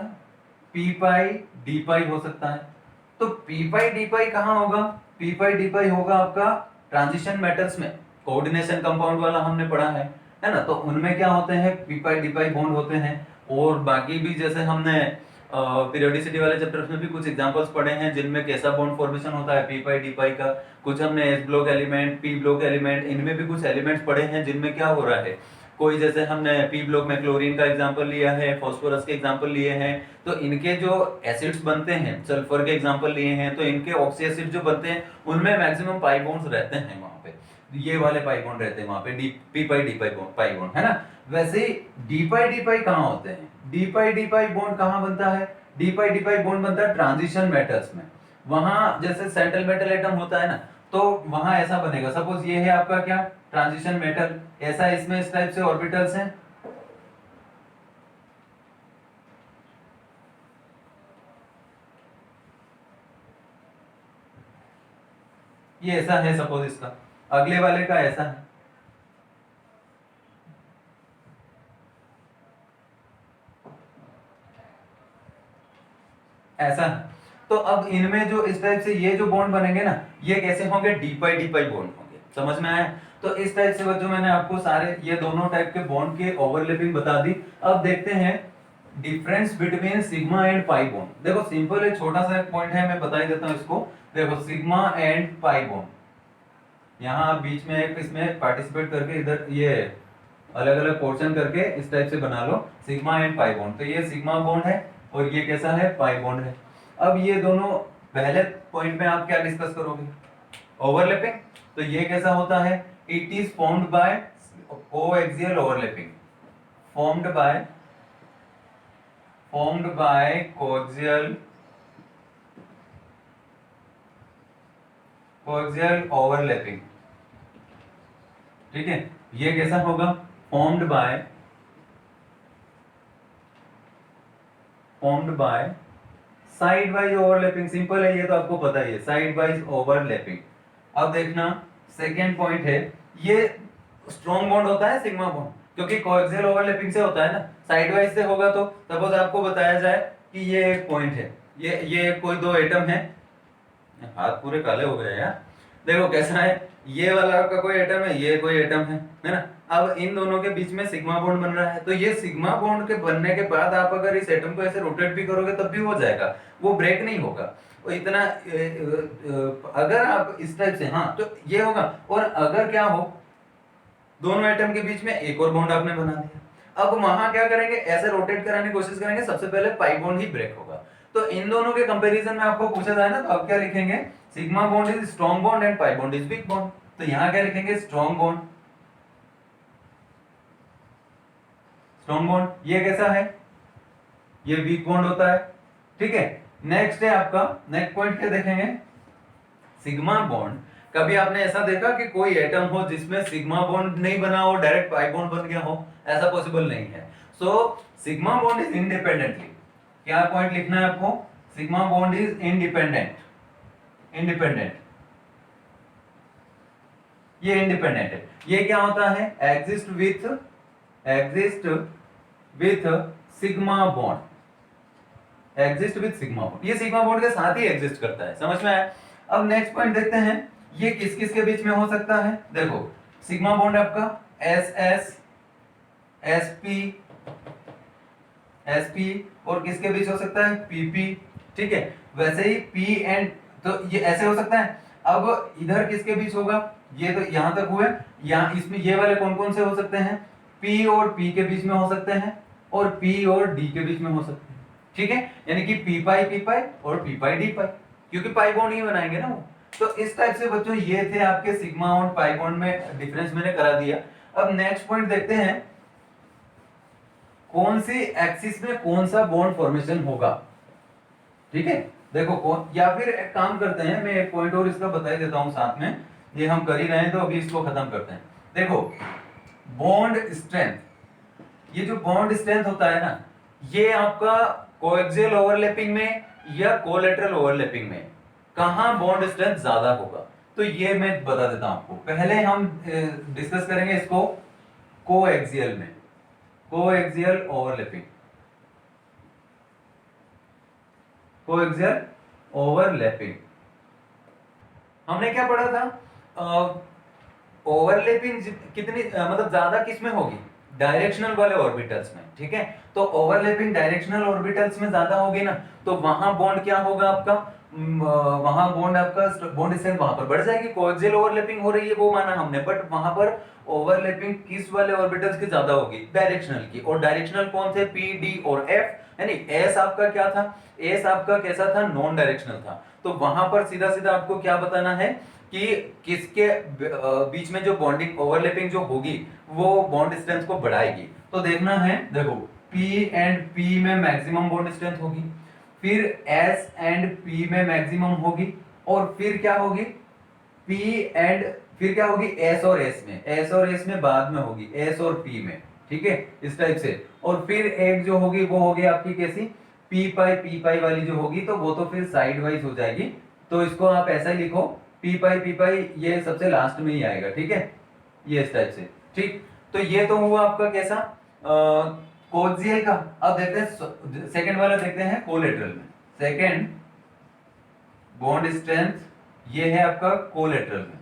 p पाई d पाई हो सकता है। तो p पाई d पाई कहां होगा, p पाई d पाई होगा आपका ट्रांजिशन मेटल्स में, कोऑर्डिनेशन कंपाउंड वाला हमने पढ़ा है, है ना, तो उनमें क्या होते हैं, पी पाई डी पाई बॉन्ड होते हैं। और बाकी भी जैसे हमने पीरियोडिसिटी वाले चैप्टर्स में भी कुछ एग्जांपल्स पढ़े हैं जिनमें कैसा बॉन्ड फॉर्मेशन होता है पी पाई डी पाई का। कुछ हमने S block element, P block element, इनमें भी कुछ एलिमेंट्स पढ़े हैं जिनमें क्या हो रहा है, कोई जैसे हमने पी ब्लॉक में क्लोरीन का एग्जांपल लिया है, फास्फोरस के एग्जांपल लिए हैं, तो इनके जो एसिड्स बनते हैं, सल्फर के एग्जांपल लिए हैं, तो इनके ऑक्सी एसिड जो बनते हैं उनमें मैक्सिमम पाई बॉन्ड्स रहते हैं वहां पे, ये वाले पाई बॉन्ड रहते हैं वहां पे, डी पी पाई डी पाई बॉन्ड, है ना। वैसे ही डी पाई कहां होते हैं, डी पाई बॉन्ड कहां बनता है, डी पाई बॉन्ड बनता है ट्रांजिशन मेटल्स में। वहां जैसे सेंट्रल मेटल एटम होता है ना, तो वहां ऐसा बनेगा, सपोज ये है आपका क्या, ट्रांजिशन मेटल, ऐसा इसमें इस टाइप से ऑर्बिटल्स हैं, ये ऐसा है सपोज, इसका अगले वाले का ऐसा है, ऐसा है। तो अब इनमें जो इस टाइप से ये जो बॉन्ड बनेंगे ना, ये कैसे होंगे, डी पाई बॉन्ड होंगे, समझ में आया। तो इस टाइप से बच्चों मैंने आपको सारे ये दोनों टाइप के बॉन्ड के ओवरलैपिंग बता दी। अब देखते हैं difference between sigma and pi bond. देखो सिंपल है, छोटा सा पॉइंट है, मैं बता ही देता हूं इसको। देखो सिग्मा एंड पाई बॉन्ड, यहाँ आप बीच में एक इसमें पार्टिसिपेट करके इधर ये अलग अलग पोर्शन करके इस टाइप से बना लो, सिग्मा एंड पाई बॉन्ड। तो ये सिग्मा बॉन्ड है और ये कैसा है, पाई बॉन्ड है। अब ये दोनों पहले पॉइंट में आप क्या डिस्कस करोगे, ओवरलैपिंग। तो ये कैसा होता है, it is formed by coaxial overlapping, formed by coaxial overlapping, ठीक है। ये कैसा होगा, formed by side wise overlapping. Simple है, ये तो आपको पता ही है, साइड वाइज ओवरलैपिंग। अब देखना सेकेंड पॉइंट है, ये स्ट्रॉन्ग बॉन्ड होता है सिग्मा बॉन्ड, क्योंकि कोएक्सियल ओवरलैपिंग से होता है ना, साइड वाइज से होगा तो सपोज आपको बताया जाए कि ये एक पॉइंट है, ये कोई दो एटम है, हाथ पूरे काले हो गए यार, देखो कैसा है, ये वाला आपका कोई एटम है, ये कोई एटम है ना। अब इन दोनों के बीच में सिग्मा बॉन्ड बन रहा है, तो ये सिग्मा बॉन्ड के बनने के बाद आप अगर इस एटम को ऐसे रोटेट भी करोगे तब भी हो जाएगा, वो ब्रेक नहीं होगा। वो इतना अगर आप इस टाइप से, हाँ तो ये होगा। और अगर क्या हो, दोनों एटम के बीच में एक और बॉन्ड आपने बना दिया, अब वहां क्या करेंगे, ऐसे रोटेट कराने की कोशिश करेंगे, सबसे पहले पाई बॉन्ड ही ब्रेक होगा। तो इन दोनों के कंपैरिजन में आपको पूछा जाए ना, तो आप क्या लिखेंगे, sigma bond is strong bond and pi bond is weak bond. तो यहां क्या लिखेंगे, स्ट्रॉन्ग बॉन्ड, स्ट्रॉन्ग बॉन्ड। ये कैसा है, ये वीक बॉन्ड होता है, ठीक है। नेक्स्ट है आपका, नेक्स्ट पॉइंट क्या देखेंगे, सिग्मा बॉन्ड। कभी आपने ऐसा देखा कि कोई एटम हो जिसमें सिग्मा बॉन्ड नहीं बना हो, डायरेक्ट पाई बॉन्ड बन गया हो, ऐसा पॉसिबल नहीं है। So sigma bond is independently, क्या पॉइंट लिखना है आपको, सिग्मा बॉन्ड इज इंडिपेंडेंट, ये इंडिपेंडेंट है। ये क्या होता है, exist with sigma bond, exist with sigma bond, ये सिग्मा बॉन्ड के साथ ही एग्जिस्ट करता है, समझ में आया। अब नेक्स्ट पॉइंट देखते हैं, ये किस किस के बीच में हो सकता है। देखो सिग्मा बॉन्ड आपका एस एस एस पी और किसके बीच हो सकता है, पी पी, ठीक है। वैसे ही पी एंड, तो ये ऐसे हो सकता है। अब इधर किसके बीच होगा, ये तो यहां तक हुए, यहाँ इसमें ये वाले कौन कौन से हो सकते हैं, पी और पी के बीच में हो सकते हैं, और पी और डी के बीच में हो सकते हैं, ठीक है। यानी कि पी पाई और पी पाई डी पाई, क्योंकि पाई बॉन्ड ही बनाएंगे ना वो। तो इस टाइप से बच्चों ये थे आपके सिग्मा और पाई बॉन्ड में डिफरेंस मैंने करा दिया। अब नेक्स्ट पॉइंट देखते हैं, कौन सी एक्सिस में कौन सा बॉन्ड फॉर्मेशन होगा, ठीक है। देखो कौन, या फिर एक काम करते हैं, मैं एक पॉइंट और इसका बता ही देता हूं साथ में, ये हम कर ही रहे हैं तो अभी इसको खत्म करते हैं। देखो बॉन्ड स्ट्रेंथ, ये जो बॉन्ड स्ट्रेंथ होता है ना, ये आपका कोएक्सियल ओवरलैपिंग में या कोलैटरल ओवरलैपिंग में कहां बॉन्ड स्ट्रेंथ ज्यादा होगा, तो ये मैं बता देता हूं आपको। पहले हम डिस्कस करेंगे इसको कोएक्सियल में, कोएक्सियल ओवरलैपिंग, कोएक्सियल ओवरलैपिंग। हमने क्या पढ़ा था, ओवरलैपिंग कितनी मतलब ज्यादा किसमें होगी, डायरेक्शनल वाले ऑर्बिटल्स में, ठीक है। तो ओवरलैपिंग डायरेक्शनल ऑर्बिटल्स में ज्यादा होगी ना, तो वहां बॉन्ड क्या होगा आपका, वहां बॉन्ड आपका बॉन्ड स्ट्रेंथ वहां पर बढ़ जाएगी, कोएक्सियल ओवरलैपिंग हो रही है वो माना हमने, बट वहां पर ओवरलैपिंग किस वाले ऑर्बिटल्स की ज्यादा होगी, डायरेक्शनल की। और डायरेक्शनल कौन थे, पी डी और एफ, यानी एस आपका क्या था, एस आपका कैसा था, नॉन डायरेक्शनल था। तो वहां पर सीधा सीधा आपको क्या बताना है कि किसके बीच में जो बॉन्डिंग ओवरलैपिंग जो होगी वो बॉन्ड स्ट्रेंथ को बढ़ाएगी। तो देखना है, देखो P एंड P में मैक्सिमम बॉन्ड स्ट्रेंथ होगी, फिर S एंड P में मैक्सिमम होगी, और फिर क्या होगी P एंड, फिर क्या होगी S और S में, S और S में बाद में होगी, S और P में, ठीक है, इस टाइप से। और फिर एक जो होगी वो होगी आपकी कैसी, P पाई वाली जो होगी, तो वो तो फिर साइड वाइज हो जाएगी। तो इसको आप ऐसा ही लिखो, P पाई ये सबसे लास्ट में ही आएगा, ठीक है, ये इस टाइप से, ठीक। तो ये तो हुआ आपका कैसा, कोएक्सियल का। अब देखते हैं सेकंड वाला, देखते हैं कोलेटरल में। सेकंड बॉन्ड स्ट्रेंथ ये है आपका कोलेटरल में।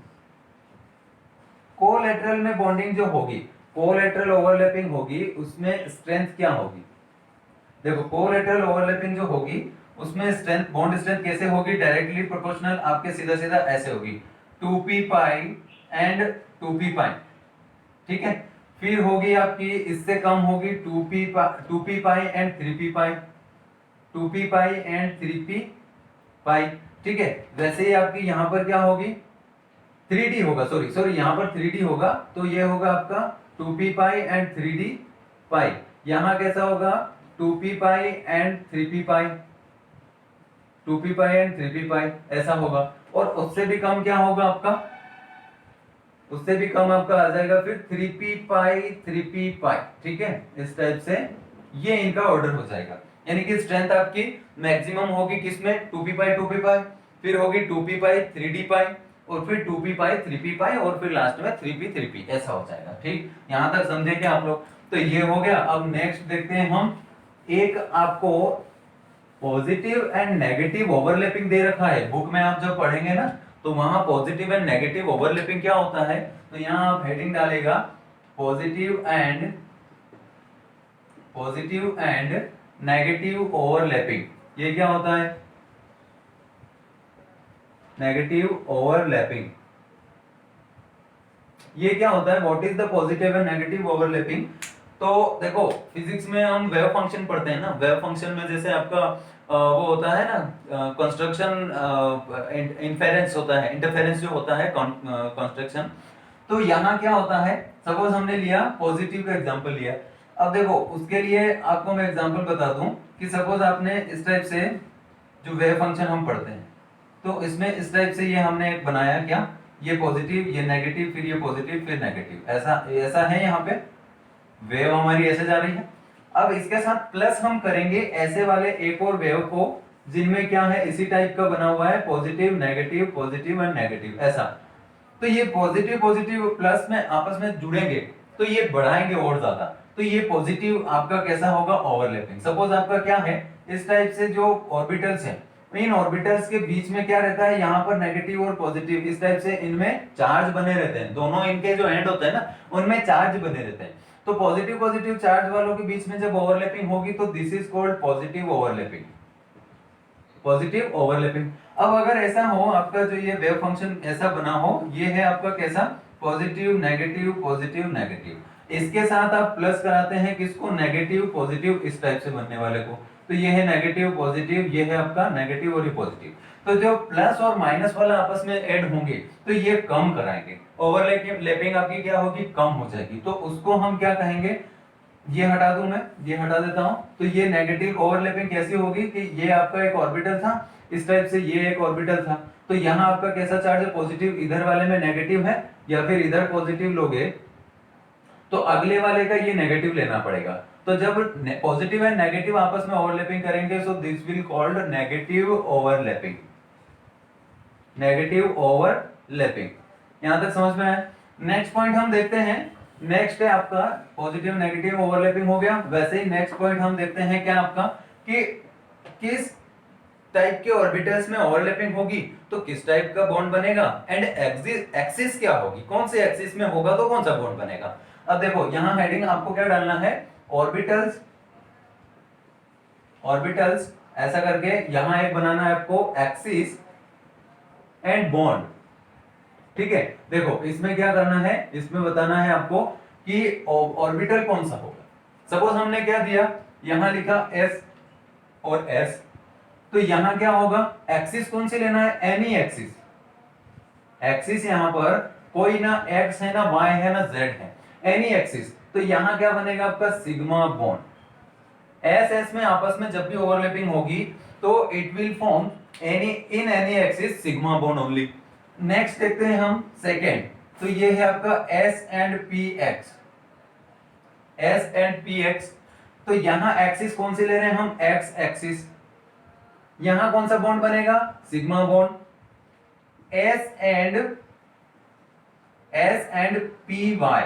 कोलेटरल में बॉन्डिंग जो होगी, कोलेटरल ओवरलैपिंग होगी, उसमें स्ट्रेंथ क्या होगी, देखो कोलेटरल ओवरलैपिंग जो होगी उसमें स्ट्रेंथ, बॉन्ड स्ट्रेंथ कैसे होगी, डायरेक्टली प्रोपोर्शनल आपके सीधा सीधा ऐसे होगी, 2p पाई एंड 2p पाई, ठीक है। फिर होगी आपकी इससे कम होगी 2p pi and 3p pi, 2p pi and 3p पाई, ठीक है। वैसे ही आपकी यहां पर क्या होगी, 3d होगा, सॉरी यहां पर 3d होगा, तो ये होगा आपका 2p पाई एंड 3d पाई। यहां कैसा होगा, 2p pi and 3p pi, 2p pi and 3p पाई, ऐसा होगा। और उससे भी कम क्या होगा आपका, उससे भी कम आपका आ जाएगा फिर 3p पाई 3p पाई, ठीक है, इस टाइप से ये इनका ऑर्डर हो जाएगा। यानी कि स्ट्रेंथ आपकी मैक्सिमम होगी किसमें, 2p पाई, फिर होगी 2p पाई 3d पाई, और फिर 2p पाई 3p पाई, और फिर लास्ट में 3p ऐसा हो जाएगा, ठीक। यहां तक समझे क्या आप लोग, तो ये हो गया। अब नेक्स्ट देखते हैं हम, एक आपको पॉजिटिव एंड नेगेटिव ओवरलैपिंग दे रखा है बुक में, आप जब पढ़ेंगे ना तो वहां पॉजिटिव एंड नेगेटिव ओवरलैपिंग क्या होता है, तो यहां आप हेडिंग डालेगा पॉजिटिव एंड नेगेटिव ओवरलैपिंग। ये क्या होता है, नेगेटिव ओवरलैपिंग, ये क्या होता है, what is the positive and negative overlapping. तो देखो फिजिक्स में हम वेव फंक्शन पढ़ते हैं ना, वेव फंक्शन में जैसे आपका वो होता है ना कंस्ट्रक्शन, इंफेरेंस होता है, इंटरफेरेंस जो होता है कंस्ट्रक्शन। तो यहाँ क्या होता है, सपोज हमने लिया पॉजिटिव का एग्जांपल लिया। अब देखो उसके लिए आपको मैं एग्जांपल बता दूं कि सपोज आपने इस टाइप से जो वेव फंक्शन हम पढ़ते हैं, तो इसमें इस टाइप से ये हमने एक बनाया क्या, ये पॉजिटिव ये नेगेटिव फिर ये पॉजिटिव फिर नेगेटिव, ऐसा ऐसा है यहाँ पे वेव हमारी ऐसे जा रही है। अब इसके साथ प्लस हम करेंगे ऐसे वाले एक और वेव को जिनमें क्या है इसी टाइप का बना हुआ है, पॉजिटिव एंड नेगेटिव ऐसा। तो ये पॉजिटिव पॉजिटिव प्लस में आपस में जुड़ेंगे तो ये बढ़ाएंगे और ज्यादा, तो ये पॉजिटिव आपका कैसा होगा, ओवरलैपिंग। सपोज आपका क्या है, इस टाइप से जो ऑर्बिटल्स हैं, इन ऑर्बिटल्स के बीच में क्या रहता है, यहाँ पर नेगेटिव और पॉजिटिव इस टाइप से इनमें चार्ज बने रहते हैं, दोनों इनके जो एंड होते हैं ना उनमें चार्ज बने रहते हैं। तो पॉजिटिव पॉजिटिव चार्ज वालों के बीच में जब ओवरलैपिंग होगी तो this is called positive overlapping, positive overlapping. अब अगर ऐसा हो आपका जो ये वेव फंक्शन ऐसा बना हो, ये है आपका कैसा, पॉजिटिव नेगेटिव, इसके साथ आप प्लस कराते हैं किसको, नेगेटिव पॉजिटिव, इस टाइप से बनने वाले को। तो ये है नेगेटिव पॉजिटिव, ये है आपका नेगेटिव और ये पॉजिटिव। तो जो प्लस और माइनस वाला आपस में ऐड होंगे तो ये कम कराएंगे, ओवरलैपिंग आपकी क्या होगी, कम हो जाएगी। तो उसको हम क्या कहेंगे, ये हटा दूं मैं, ये हटा देता हूं। तो ये नेगेटिव ओवरलैपिंग कैसी होगी कि ये आपका एक ऑर्बिटल था, इस टाइप से ये एक ऑर्बिटल था, तो यहाँ आपका कैसा चार्ज है, पॉजिटिव, इधर वाले में नेगेटिव है, या फिर इधर पॉजिटिव लोगे तो अगले वाले का ये नेगेटिव लेना पड़ेगा। तो जब पॉजिटिव एंड नेगेटिव आपस में ओवरलैपिंग करेंगे so this will called negative overlapping, negative overlapping. यहां तक समझ में आया। नेक्स्ट पॉइंट हम देखते हैं, नेक्स्ट है आपका पॉजिटिव नेगेटिव ओवरलैपिंग हो गया। वैसे ही नेक्स्ट पॉइंट हम देखते हैं क्या आपका कि किस टाइप के ऑर्बिटल्स में ओवरलैपिंग होगी तो किस टाइप का बॉन्ड बनेगा, एंड एक्सिस क्या होगी, कौन से एक्सिस में होगा तो कौन सा बॉन्ड बनेगा। अब देखो यहां हेडिंग आपको क्या डालना है, ऑर्बिटल्स, ऑर्बिटल्स ऐसा करके यहां एक बनाना है आपको एक्सिस एंड बॉन्ड। ठीक है, देखो इसमें क्या करना है, इसमें बताना है आपको कि ऑर्बिटल कौन सा होगा। सपोज हमने क्या दिया, यहां लिखा s और s, तो यहां क्या होगा, एक्सिस कौन सी लेना है, एनी एक्सिस। एक्सिस यहां पर कोई ना x है ना y है ना z है, एनी एक्सिस। तो यहां क्या बनेगा आपका सिग्मा बॉन्ड। एस एस में आपस में जब भी ओवरलैपिंग होगी तो it will form any in any axis sigma bond only. Next देखते हैं हम सेकेंड, तो ये है आपका S and P x, S and P x. तो यहां एक्सिस कौन सी ले रहे हैं हम, एक्स एक्सिस। यहां कौन सा बॉन्ड बनेगा, sigma bond. S and P Y,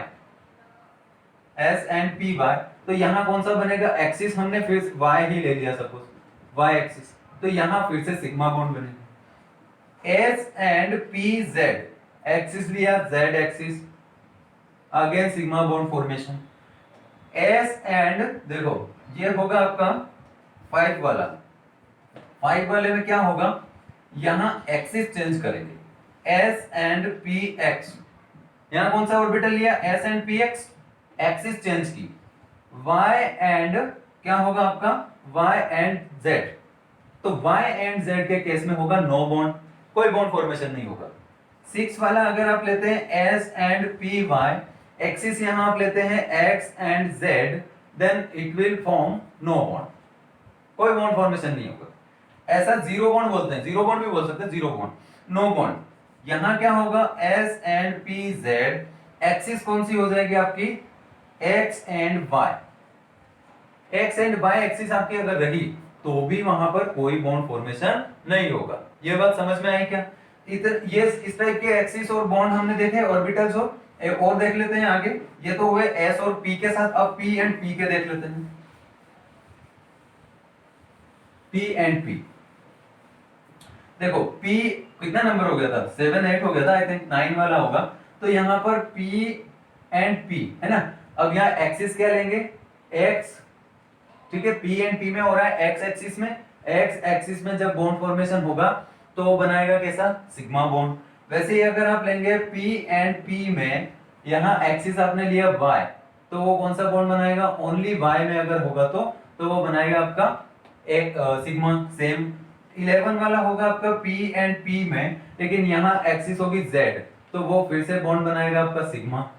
S and P Y, तो यहां कौन सा बनेगा, एक्सिस हमने फिर वाई ही ले लिया सपोज, वाई एक्सिस, तो यहां फिर से सिग्मा बॉन्ड बनेगा। S and P Z, axis लिया Z axis, again sigma bond formation. S and देखो ये होगा आपका 5 वाला, 5 वाले में क्या होगा, यहां एक्सिस चेंज करेंगे, एस एंड पी एक्स। यहां कौन सा ऑर्बिटल लिया, S and P x, axis change की। वाई एंड क्या होगा आपका, वाई एंड जेड, तो वाई एंड जेड के केस में होगा नो बॉन्ड, कोई बॉन्ड फॉर्मेशन नहीं होगा। 6 वाला अगर आप लेते हैं S and P Y, axis यहां आप लेते हैं x and Z, then it will form no bond, कोई बॉन्ड फॉर्मेशन नहीं होगा। ऐसा जीरो बॉन्ड बोलते हैं, जीरो बॉन्ड भी बोल सकते हैं, जीरो बॉन्ड, नो बॉन्ड। यहां क्या होगा, S and P Z, axis कौन सी हो जाएगी आपकी, X and Y. X and Y axis आपकी अगर रही तो भी वहां पर कोई बॉन्ड फॉर्मेशन नहीं होगा। ये बात समझ में आई क्या, इधर ये इस टाइप के एक्सिस और बॉन्ड हमने देखे, ऑर्बिटल्स और देख लेते हैं आगे। ये तो हुए एस और पी के साथ, अब पी एंड पी के देख लेते हैं, पी एंड पी। देखो P कितना नंबर हो गया था, 7 8 हो गया था, आई थिंक 9 वाला होगा। तो यहां पर P एंड P है ना। अब यहां एक्सिस क्या लेंगे, X, ठीक है, P एंड P में हो रहा है X एक्सिस में, X एक्सिस में जब बॉन्ड फॉर्मेशन होगा तो वो बनाएगा कैसा, सिग्मा बॉन्ड। वैसे ही अगर आप लेंगे P एंड P में, यहां एक्सिस आपने लिया Y, तो वो कौन सा बॉन्ड बनाएगा, ओनली Y में अगर होगा तो वो बनाएगा आपका एक सिग्मा। सेम 11 वाला होगा आपका P एंड P में, लेकिन यहाँ एक्सिस होगी Z, तो वो फिर से बॉन्ड बनाएगा आपका सिग्मा।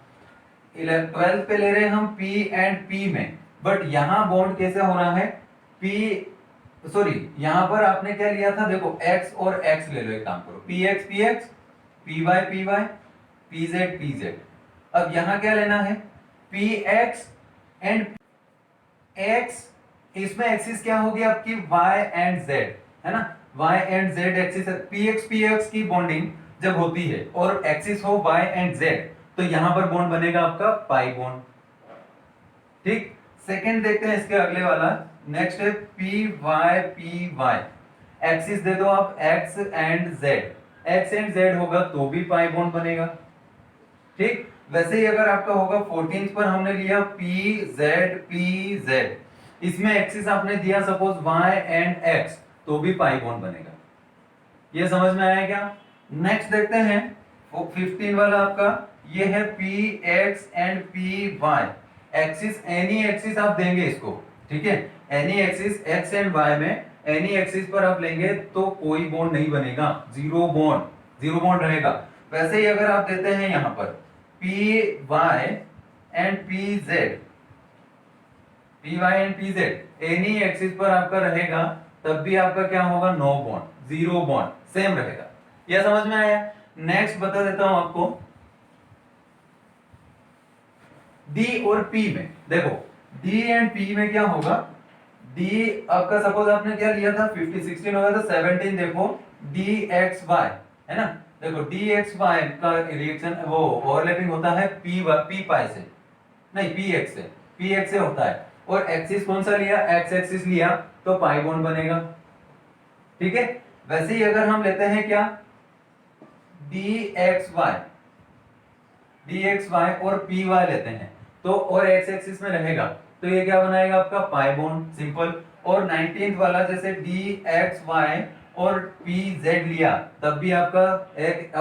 12 पे ले रहे हैं हम P एंड P में, बट यहाँ बॉन्ड कैसे हो रहा है, P सॉरी यहाँ पर आपने क्या लिया था, देखो X और X ले लो, एक काम करो, PX PX, PY PY, PZ PZ। अब यहाँ क्या लेना है, PX एंड X, इसमें एक्सिस क्या होगी आपकी, Y एंड Z है ना, Y and Z axis. PX की बॉन्डिंग जब होती है और एक्सिस हो Y एंड Z, तो यहां पर बॉन्ड बनेगा आपका पाई बॉन्ड। ठीक, सेकंड देखते हैं इसके अगले वाला, नेक्स्ट है PY एक्सिस दे दो आप X and Z, X and Z होगा तो भी पाई बॉन्ड बनेगा। ठीक, वैसे ही अगर आपका होगा 14 पर हमने लिया PZ, इसमें एक्सिस आपने दिया सपोज Y एंड X, तो भी पाई बॉन्ड बनेगा। ये समझ में आया क्या। नेक्स्ट देखते हैं 15 वाला आपका, ये है PX and PY axis, any axis आप देंगे इसको, ठीक है, any axis X and Y में एनी एक्सिस पर आप लेंगे तो कोई बॉन्ड नहीं बनेगा, जीरो बॉन्ड रहेगा। वैसे ही अगर आप देते हैं यहां पर PY and PZ any axis पर आपका रहेगा, तब भी आपका क्या होगा, no bond, zero bond, same रहेगा। यह समझ में आया। नेक्स्ट बता देता हूं आपको, D और P में, देखो D एंड P में क्या होगा, D आपका सपोज आपने क्या लिया था 50 16 होगा तो 17 देखो DXY है ना। देखो DXY का रिएक्शन वो ओवरलैपिंग होता है P पाई से, नहीं PX से होता है। और एक्सिस कौन सा लिया, X एक्सिस लिया तो पाई बॉन्ड बनेगा। ठीक है। वैसे ही अगर हम लेते हैं क्या dxy और py लेते हैं तो और x एक्सिस में रहेगा तो ये क्या बनाएगा आपका पाई बॉन्ड सिंपल। और 19th वाला जैसे dxy और pz लिया तब भी आपका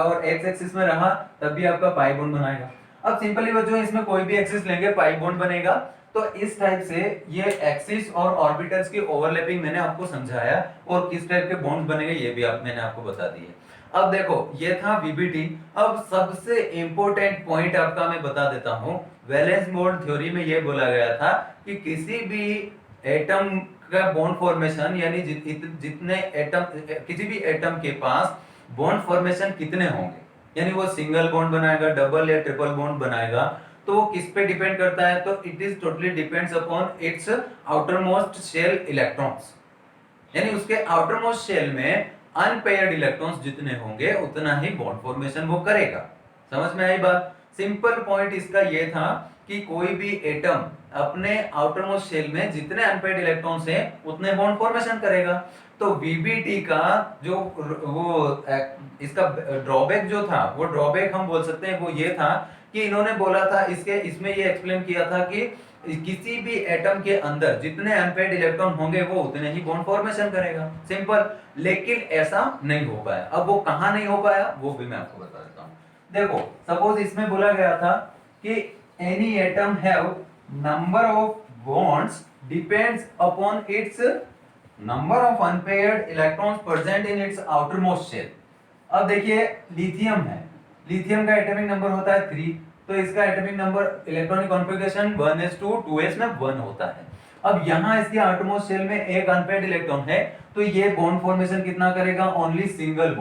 और x एक्सिस में रहा तब भी आपका पाई बॉन्ड बनाएगा। अब सिंपली बच्चों इसमें कोई भी एक्सिस लेंगे पाई बॉन्ड बनेगा। तो इस टाइप से ये एक्सिस और ऑर्बिटल्स की ओवरलैपिंग मैंने आपको समझाया और किस टाइप के बॉन्ड बनेंगे ये भी मैंने आपको बता दिए। अब देखो ये था वीबीटी। अब सबसे इंपॉर्टेंट पॉइंट आपका मैं बता देता हूं। वैलेंस बॉन्ड थ्योरी में ये बोला गया था कि किसी भी एटम का बॉन्ड फॉर्मेशन यानी जितने एटम किसी भी एटम के पास बॉन्ड फॉर्मेशन कितने होंगे यानी वो सिंगल बॉन्ड बनाएगा डबल या ट्रिपल बॉन्ड बनाएगा तो वो किस पे डिपेंड करता है तो it is totally depends upon its outer most shell electrons. यानी उसके आउटर मोस्ट शेल में अनपेयर्ड इलेक्ट्रॉन्स जितने होंगे उतना ही बॉन्ड फॉर्मेशन वो करेगा। समझ में आई बात। सिंपल पॉइंट इसका ये था कि कोई भी एटम अपने आउटर मोस्ट शेल में जितने अनपेयर्ड इलेक्ट्रॉन्स हैं उतने बॉन्ड फॉर्मेशन करेगा। तो वीबीटी का जो वो इसका ड्रॉबैक जो था वो ड्रॉबैक हम बोल सकते हैं वो ये था कि इन्होंने बोला था इसमें ये एक्सप्लेन किया था कि किसी भी एटम के अंदर जितने अनपेयर्ड इलेक्ट्रॉन होंगे वो उतने ही बॉन्ड फॉर्मेशन करेगा सिंपल। लेकिन ऐसा नहीं हो पाया। अब वो कहां नहीं हो पाया वो भी मैं आपको बता देता हूं। देखो सपोज इसमें बोला गया था कि any atom have number of bonds depends upon its number of unpaired electrons present in its outer most shell. अब देखिए लिथियम है, लिथियम का एटॉमिक नंबर होता है 3 तो इसका atomic number electronic configuration 1s2 2s में 1 होता है। अब यहां इसके आउटरमोस्ट शेल में एक अनपेयर्ड इलेक्ट्रॉन है तो ये बॉन्ड फॉर्मेशन कितना करेगा ओनली सिंगल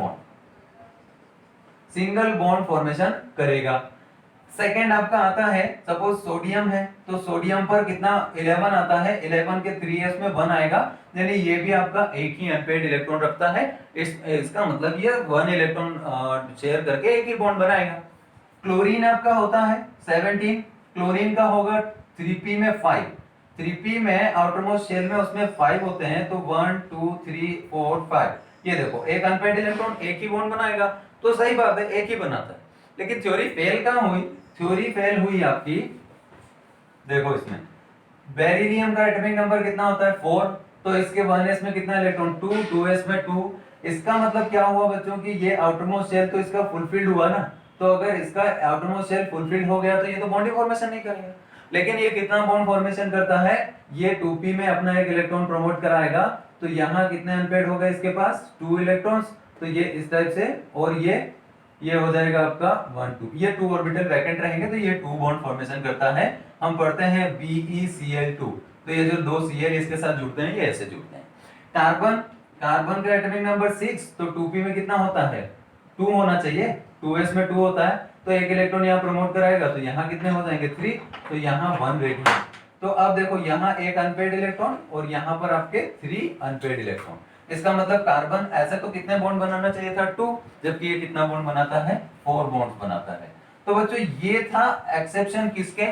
बॉन्ड फॉर्मेशन करेगा। सेकंड आपका आता है सपोज सोडियम है तो सोडियम पर कितना 11 आता है 11 के 3s में 1 आएगा यानी ये भी आपका एक ही अनपेयर्ड इलेक्ट्रॉन रखता है। इसका मतलब ये 1 इलेक्ट्रॉन शेयर करके एक ही बॉन्ड बनाएगा। क्लोरीन आपका होता है 17 क्लोरीन का होगा 3p में 5 3p में आउटरमोस्ट शेल में उसमें 5 होते हैं तो 1 2 3 4 5 ये देखो एक अनपेयर्ड इलेक्ट्रॉन एक ही बॉन्ड बनाएगा तो सही बात है एक ही बनाता है। लेकिन थ्योरी फेल कहां हुई थ्योरी फेल हुई आपकी देखो इसमें बेरिलियम का एटॉमिक नंबर कितना होता है 4 तो इसके 1s में कितना इलेक्ट्रॉन 2 2s में 2 इसका मतलब क्या हुआ बच्चों की ये आउटरमोस्ट शेल तो इसका फुलफिल्ड हुआ ना। तो अगर इसका आउटरमोस्ट शेल फुलफिल्ड हो गया तो ये तो बॉन्ड फॉर्मेशन नहीं करेगा। लेकिन ये कितना बॉन्ड फॉर्मेशन करता है ये 2p में अपना एक इलेक्ट्रॉन प्रमोट कराएगा तो यहाँ कितने अनपेयर्ड होगा इसके पास 2 इलेक्ट्रॉन्स तो ये इस टाइप से और ये हो जाएगा आपका 1 2 ये 2 ऑर्बिटल वैकेंट रहेंगे तो ये 2 बॉन्ड फॉर्मेशन करता है। हम पढ़ते हैं BeCl2 तो ये जो दो Cl इसके साथ जुड़ते हैं ये ऐसे जुड़ते हैं। कार्बन का एटॉमिक नंबर 6 तो 2p में कितना होता है 2 होना चाहिए 2s में 2 होता है तो एक इलेक्ट्रॉन यहाँ प्रमोट कराएगा तो यहाँ कितने हो जाएंगे 3 तो यहाँ 1 रहेगा। तो अब देखो यहाँ एक अनपेयर्ड इलेक्ट्रॉन और यहाँ पर आपके 3 अनपेयर्ड इलेक्ट्रॉन। इसका मतलब कार्बन ऐसे तो कितने बॉन्ड बनाना चाहिए था 2 जबकि ये कितना बॉन्ड बनाता है 4 बॉन्ड्स बनाता है। तो बच्चों ये था एक्सेप्शन किसके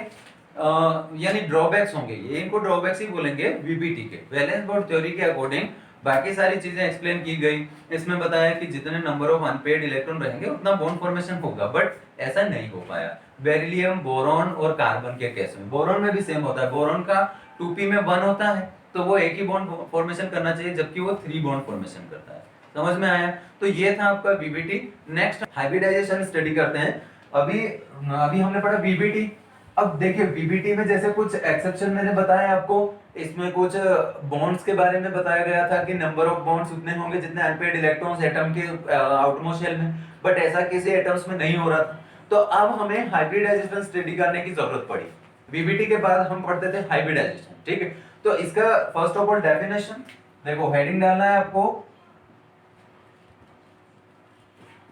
यानी ड्रॉबैक्स होंगे ये इनको ड्रॉबैक्स ही बोलेंगे वीबीटी के। वैलेंस बॉन्ड थ्योरी के अकॉर्डिंग बाकी सारी चीजें एक्सप्लेन की गई। इसमें बताया कि जितने नंबर ऑफ अनपेयर्ड इलेक्ट्रॉन रहेंगे उतना बॉन्ड फॉर्मेशन होगा बट ऐसा नहीं हो पाया। बेरिलियम बोरॉन और कार्बन के केस में बोरॉन में भी सेम होता है। बोरॉन का 2p में 1 होता है तो वो एक ही बॉन्ड फॉर्मेशन करना चाहिए जबकि वो 3 बॉन्ड फॉर्मेशन करता है। समझ में आया। तो ये था आपका बीबीटी। नेक्स्ट हाइब्रिडाइजेशन स्टडी करते हैं। अभी हमने पढ़ा बीबीटी। अब देखिए बीबीटी में जैसे कुछ एक्सेप्शन मैंने बताया आपको इसमें कुछ बॉन्ड्स के बारे में बताया गया था कि नंबर ऑफ बॉन्ड्स उतने होंगे जितने अनपेयर्ड इलेक्ट्रॉन्स एटम के आउटरमोस्ट शेल में बट ऐसा किसी एटम्स में नहीं हो रहा था। तो अब हमें हाइब्रिडाइजेशन स्टडी करने की जरूरत पड़ी। बीबीटी के बाद हम पढ़ते थे हाइब्रिडाइजेशन। ठीक है तो इसका फर्स्ट ऑफ ऑल डेफिनेशन देखो हेडिंग डालना है आपको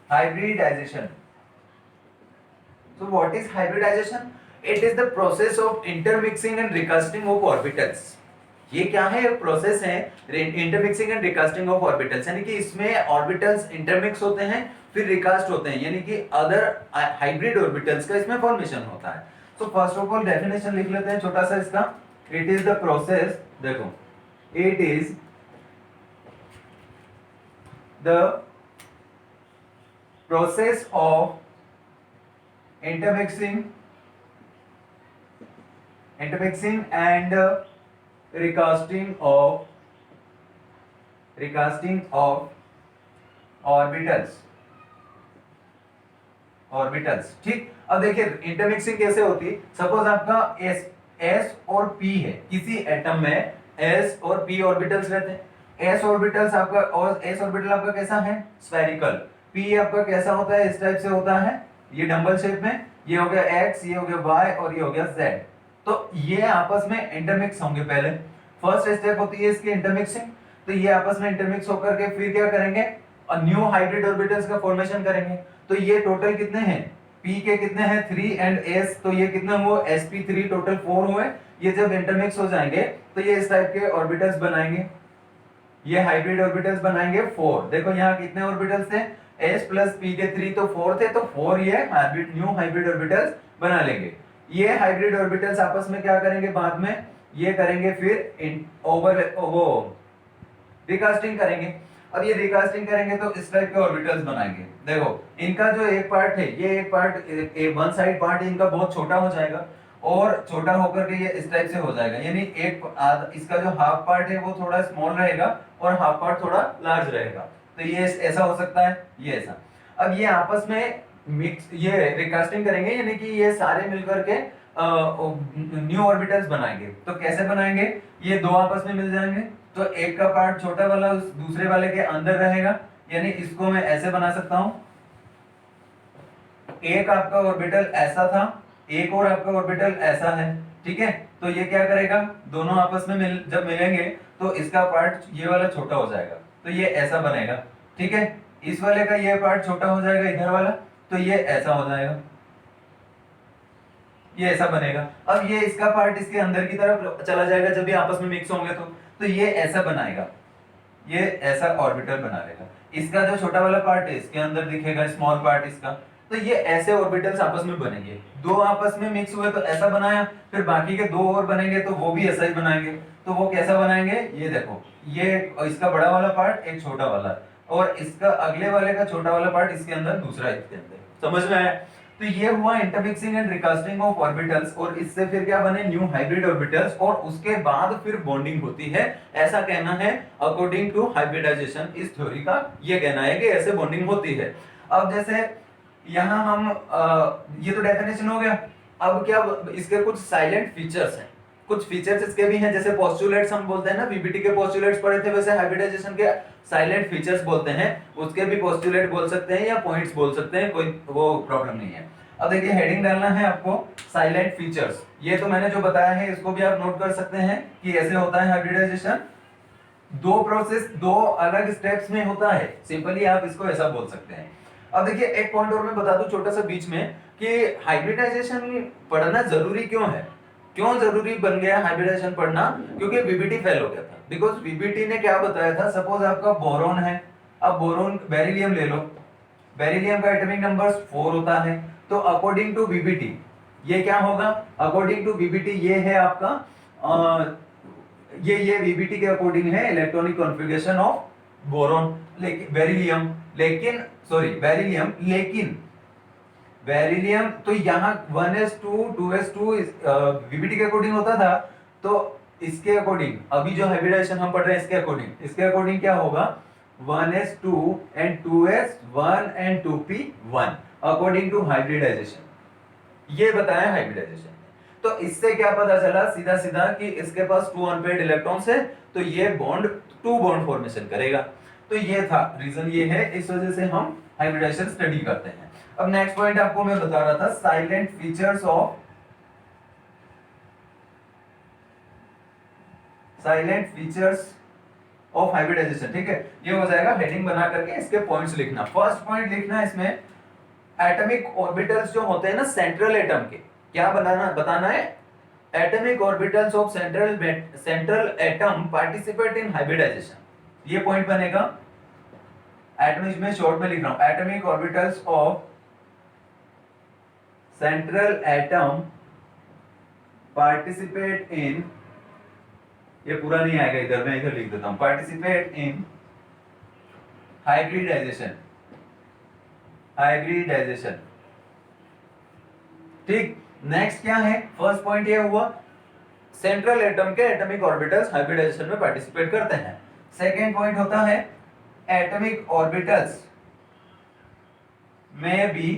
hybridisation. So what is hybridization? It is the process of intermixing and recasting of orbitals. ये क्या है प्रोसेस है intermixing and recasting of orbitals यानी कि इसमें ऑर्बिटल्स इंटरमिक्स होते हैं फिर रिकास्ट होते हैं यानी कि अदर हाइब्रिड ऑर्बिटल्स का इसमें फॉर्मेशन होता है। तो फर्स्ट ऑफ ऑल डेफिनेशन लिख लेते हैं छोटा सा इसका। इट इज द प्रोसेस देखो it is the process of intermixing and recasting of orbitals. ठीक, अब देखिए इंटरमिक्सिंग कैसे होती है। सपोज आपका एस और पी है, किसी एटम में एस और पी ऑर्बिटल्स रहते हैं। एस ऑर्बिटल्स आपका, और एस ऑर्बिटल आपका कैसा है, स्फेरिकल। पी आपका कैसा होता है, इस टाइप से होता है, ये डंबल शेप में। ये हो गया एक्स, ये हो गया वाई और ये हो गया जेड। तो ये आपस में इंटरमिक्स होंगे। पहले फर्स्ट स्टेप होती है इसकी इंटरमिक्सिंग। तो ये आपस में इंटरमिक्स होकर के फिर क्या करेंगे, न्यू हाइब्रिड ऑर्बिटल्स का फॉर्मेशन करेंगे। तो ये टोटल कितने हैं, पी के कितने हैं 3 एंड एस, तो ये कितने हुए sp3, टोटल 4 हुए। ये जब इंटरमिक्स हो जाएंगे तो ये इस टाइप के ऑर्बिटल्स बनाएंगे, ये हाइब्रिड ऑर्बिटल्स बनाएंगे 4। देखो यहाँ कितने ऑर्बिटल्स थे, s प्लस p के 3 तो 4 थे, तो 4 ये हाइब्रिड, न्यू हाइब्रिड ऑर्बिटल्स बना लेंगे। ये हाइब्रिड ऑर्बिटल्स आपस में क्या करेंगे बाद में, ये करेंगे फिर वो रिकास्टिंग करेंगे। अब ये रिकास्टिंग करेंगे तो इस टाइप के ऑर्बिटल्स बनाएंगे। देखो इनका जो एक पार्ट है, ये एक पार्ट, वन साइड पार्ट इनका बहुत छोटा हो जाएगा और छोटा होकर के ये इस टाइप से हो जाएगा। यानी इसका जो हाफ पार्ट है वो थोड़ा स्मॉल रहेगा और हाफ पार्ट थोड़ा लार्ज रहेगा। तो ये ऐसा हो सकता है, ये ऐसा। अब ये आपस में मिक्स, ये रिकास्टिंग करेंगे, यानी कि ये सारे मिलकर के न्यू ऑर्बिटल्स बनाएंगे। तो कैसे बनाएंगे, ये दो आपस में मिल जाएंगे, तो एक का पार्ट छोटा वाला उस दूसरे वाले के अंदर रहेगा। यानी इसको मैं ऐसे बना सकता हूं, एक आपका ऑर्बिटल ऐसा था, एक और आपका ऑर्बिटल ऐसा है। ठीक है, तो ये क्या करेगा, दोनों आपस में जब मिलेंगे तो इसका पार्ट ये वाला छोटा हो जाएगा, तो ये ऐसा बनेगा। ठीक है, इस वाले का ये पार्ट छोटा हो जाएगा इधर वाला, तो ये ऐसा हो जाएगा, ये ऐसा बनेगा। अब ये इसका पार्ट इसके अंदर की तरफ चला जाएगा जब ये आपस में मिक्स होंगे, तो ये ऐसा बनाएगा, ये ऐसा ऑर्बिटल बना लेगा। इसका जो छोटा वाला पार्ट है इसके अंदर दिखेगा, स्मॉल पार्ट इसका। तो ये ऐसे ऑर्बिटल्स आपस में बनेंगे, दो आपस में मिक्स हुए तो ऐसा बनाया, फिर बाकी के दो और बनेंगे तो वो भी ऐसा ही बनाएंगे। तो वो कैसा बनाएंगे, ये देखो, ये इसका बड़ा वाला पार्ट एक छोटा वाला, और इसका अगले वाले का छोटा वाला पार्ट इसके अंदर, दूसरा इसके अंदर। समझ में आया। तो ये हुआ intermixing and recasting of orbitals, और इससे फिर क्या बने, न्यू हाइब्रिड ऑर्बिटल्स, और उसके बाद फिर बॉन्डिंग होती है, ऐसा कहना है अकॉर्डिंग टू हाइब्रिडाइजेशन। इस थ्योरी का ये कहना है कि ऐसे बॉन्डिंग होती है। अब जैसे यहां हम ये तो डेफिनेशन हो गया। अब क्या, इसके कुछ साइलेंट फीचर्स हैं, कुछ फीचर्स इसके भी हैं, जैसे पोस्टुलेट्स हम बोलते हैं ना, बीबीटी के पोस्टुलेट्स पढ़े थे, वैसे हाइब्रिडाइजेशन के साइलेंट फीचर्स बोलते हैं, उसके भी पोस्टुलेट बोल सकते हैं या पॉइंट्स बोल सकते हैं, कोई वो प्रॉब्लम नहीं है। अब देखिए हेडिंग डालना है आपको, साइलेंट फीचर्स। ये तो मैंने जो बताया है इसको भी आप नोट कर सकते हैं कि ऐसे होता है हाइब्रिडाइजेशन, दो प्रोसेस दो अलग स्टेप्स में होता है, सिंपली आप इसको ऐसा बोल सकते हैं। अब देखिए एक पॉइंट और मैं बता दूं छोटा सा बीच में, कि हाइब्रिडाइजेशन पढ़ना जरूरी क्यों है, क्यों जरूरी बन गया हाइब्रिडाइजेशन पढ़ना, क्योंकि बीबीटी फेल हो गया था। बिकॉज बीबीटी ने क्या बताया था, सपोज आपका बोरोन है, अब बोरोन, बेरिलियम ले लो, बेरिलियम का एटॉमिक नंबर 4 होता है, तो अकॉर्डिंग टू बीबीटी ये क्या होगा, अकॉर्डिंग टू बीबीटी ये है आपका ये बीबीटी के अकॉर्डिंग है इलेक्ट्रॉनिक कॉन्फ़िगरेशन ऑफ बोरोन, लेकिन बेरिलियम तो यहाँ 1s2 2s2 बीबीटी के अकॉर्डिंग होता था। तो इसके अकॉर्डिंग अभी जो हाइब्रिडाइजेशन हम पढ़ रहे हैं इसके अकॉर्डिंग क्या होगा, 1s2 and 2s1 and 2p1 according to hybridization, ये बताया हाइब्रिडाइजेशन। तो इससे क्या पता चला, सीधा सीधा कि इसके पास 2 अनपेयर्ड इलेक्ट्रॉन्स है, तो ये बॉन्ड 2 बॉन्ड फॉर्मेशन करेगा। तो ये था रीजन, ये है, इस वजह से हम हाइब्रिडाइजेशन स्टडी करते हैं। अब नेक्स्ट पॉइंट आपको मैं बता रहा था, साइलेंट फीचर्स ऑफ हाइब्रिडाइजेशन। ठीक है, ये हो जाएगा हेडिंग बना करके इसके पॉइंट्स लिखना। फर्स्ट पॉइंट लिखना है इसमें, एटॉमिक ऑर्बिटल्स जो होते हैं ना सेंट्रल एटम के, क्या बताना है, atomic orbitals of central atom participate in hybridization, ये पॉइंट बनेगा। एटॉमिक में शॉर्ट में लिख रहा हूं, atomic orbitals of central atom participate in, ये पूरा नहीं आएगा इधर, मैं इधर लिख देता हूं, पार्टिसिपेट इन हाइब्रिडाइजेशन, हाइब्रिडाइजेशन। ठीक, नेक्स्ट क्या है, फर्स्ट पॉइंट ये हुआ सेंट्रल एटम के एटॉमिक ऑर्बिटल्स हाइब्रिडाइजेशन में पार्टिसिपेट करते हैं। सेकेंड पॉइंट होता है एटॉमिक ऑर्बिटल्स में बी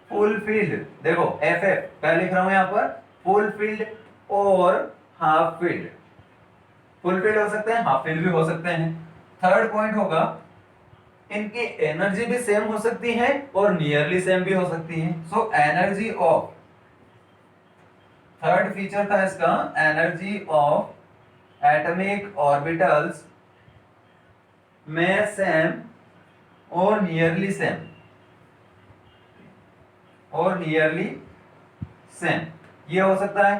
फुलफिल्ड। देखो एफ एफ क्या लिख रहा हूं यहां पर, फुलफिल्ड और हाफ फिल्ड। फुलफिल्ड हो सकते हैं, हाफ फिल्ड भी हो सकते हैं। थर्ड पॉइंट होगा इनकी एनर्जी भी सेम हो सकती है और नियरली सेम भी हो सकती है। So energy of, third feature था इसका, एनर्जी ऑफ एटॉमिक ऑर्बिटल्स में सेम और नियरली सेम, और नियरली सेम ये हो सकता है।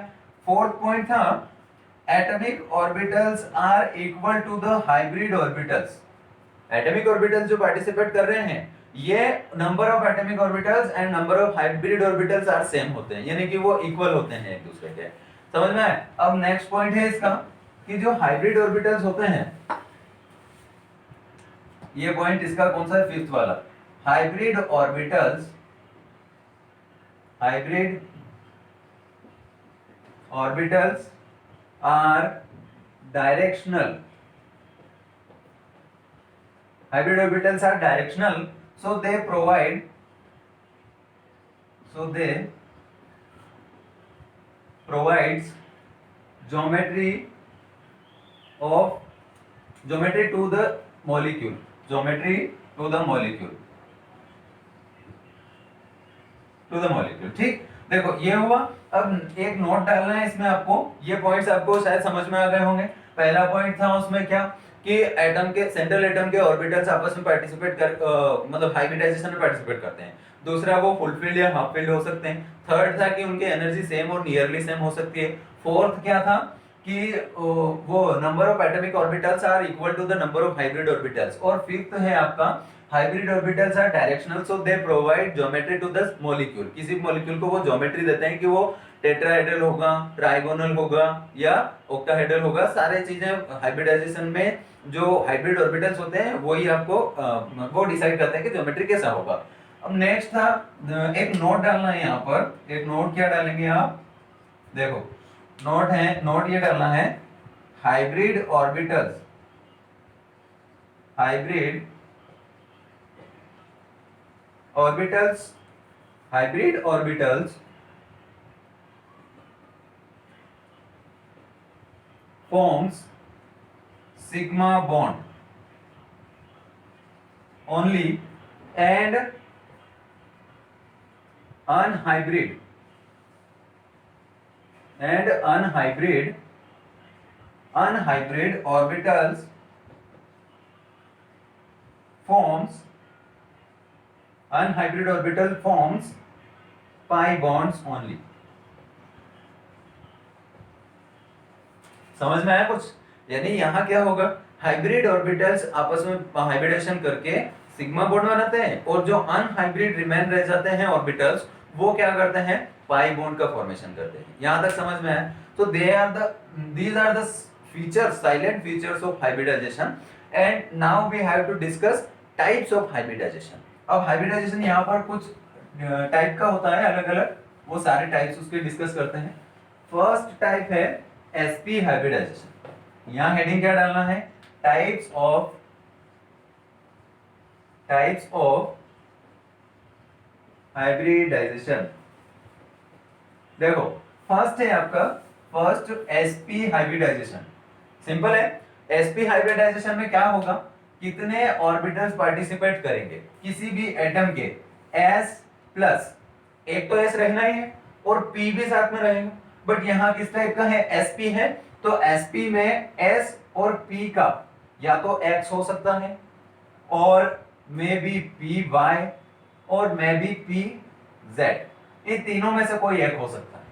फोर्थ पॉइंट था atomic orbitals are equal to the hybrid orbitals. Atomic orbitals जो पार्टिसिपेट कर रहे हैं ये number of atomic orbitals and number of hybrid orbitals are same होते हैं, यानी कि वो इक्वल होते हैं एक दूसरे के। समझ में आया? अब नेक्स्ट पॉइंट है इसका कि जो हाइब्रिड ऑर्बिटल्स होते हैं, ये पॉइंट इसका कौन सा है, फिफ्थ वाला, hybrid orbitals, hybrid orbitals are directional, hybrid orbitals are directional, so they provide provides geometry to the molecule, geometry to the molecule, ठीक। देखो ये हुआ। अब एक नोट डालना है इसमें आपको, ये पॉइंट्स आपको शायद समझ में आ गए होंगे। पहला पॉइंट था उसमें क्या कि एटम के, सेंट्रल एटम के ऑर्बिटल्स आपस में पार्टिसिपेट कर मतलब हाइब्रिडाइजेशन में पार्टिसिपेट करते हैं। दूसरा वो फुलफिल्ड या हाफ फिल्ड हो सकते हैं। थर्ड था कि उनकी एनर्जी सेम और नियरली सेम हो सकती है। फोर्थ क्या था कि वो number of atomic orbitals are equal to the number of hybrid orbitals. और फिफ्थ है आपका hybrid orbitals are directional, so they provide geometry to the molecule. किसी मॉलिक्यूल को वो ज्योमेट्री देते हैं कि वो टेट्राहेड्रल होगा, ट्राइगोनल होगा या ऑक्टाहेड्रल होगा। सारे चीजें हाइब्रिडाइजेशन में जो हाइब्रिड ऑर्बिटल्स होते हैं वही आपको वो डिसाइड करते हैं कि ज्योमेट्री कैसा होगा। अब नेक्स्ट था एक नोट डालना है यहाँ पर। एक नोट क्या डालेंगे आप, देखो नोट है, नोट ये डालना है hybrid orbitals, hybrid orbitals, hybrid orbitals forms sigma bond only and unhybrid orbitals forms, unhybrid orbital forms pi bonds only। समझ में आया कुछ? यानी यहाँ क्या होगा, हाइब्रिड ऑर्बिटल्स आपस में हाइब्रिडेशन करके सिग्मा बॉन्ड बनाते हैं और जो अनहाइब्रिड रिमेन रह जाते हैं ऑर्बिटल्स वो क्या करते हैं, पाई बॉन्ड का फॉर्मेशन करते हैं। यहाँ तक समझ में आया? तो these are the features, silent features of hybridization, and now we have to discuss types of hybridization। अब हाइब्रिडाइजेशन यहाँ पर कुछ टाइप का होता है अलग अलग, वो सारे टाइप्स उसके डिस्कस करते हैं। फर्स्ट टाइप है sp हाइब्रिडाइजेशन। यहां हेडिंग क्या डालना है, टाइप्स ऑफ हाइब्रिडाइजेशन। देखो फर्स्ट है आपका, फर्स्ट sp हाइब्रिडाइजेशन। सिंपल है, sp हाइब्रिडाइजेशन में क्या होगा, कितने ऑर्बिटल्स पार्टिसिपेट करेंगे किसी भी एटम के, s प्लस, एक तो s रहना ही है और p भी साथ में रहेगा। बट यहाँ किस टाइप का है, sp है, तो sp में s और p का या तो x हो सकता है और मे बी py और मे बी pz, इन तीनों में से कोई एक हो सकता है।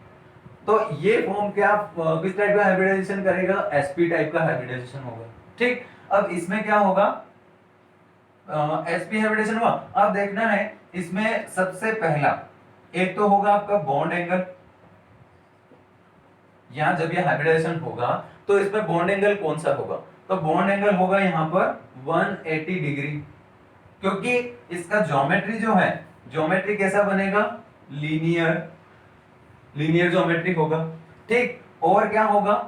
तो ये फॉर्म क्या किस टाइप का हाइब्रिडाइजेशन करेगा, sp टाइप का हाइब्रिडाइजेशन होगा। ठीक, अब इसमें क्या होगा, sp हाइब्रिडेशन हुआ। अब देखना है इसमें सबसे पहला एक तो होगा आपका बॉन्ड एंगल। यहां जब ये हाइब्रिडाइजेशन होगा तो इसमें बॉन्ड एंगल कौन सा होगा, तो बॉन्ड एंगल होगा यहाँ पर 180 डिग्री, क्योंकि इसका ज्योमेट्री जो है, ज्योमेट्री कैसा बनेगा, लीनियर, लीनियर ज्योमेट्री होगा। ठीक, और क्या होगा,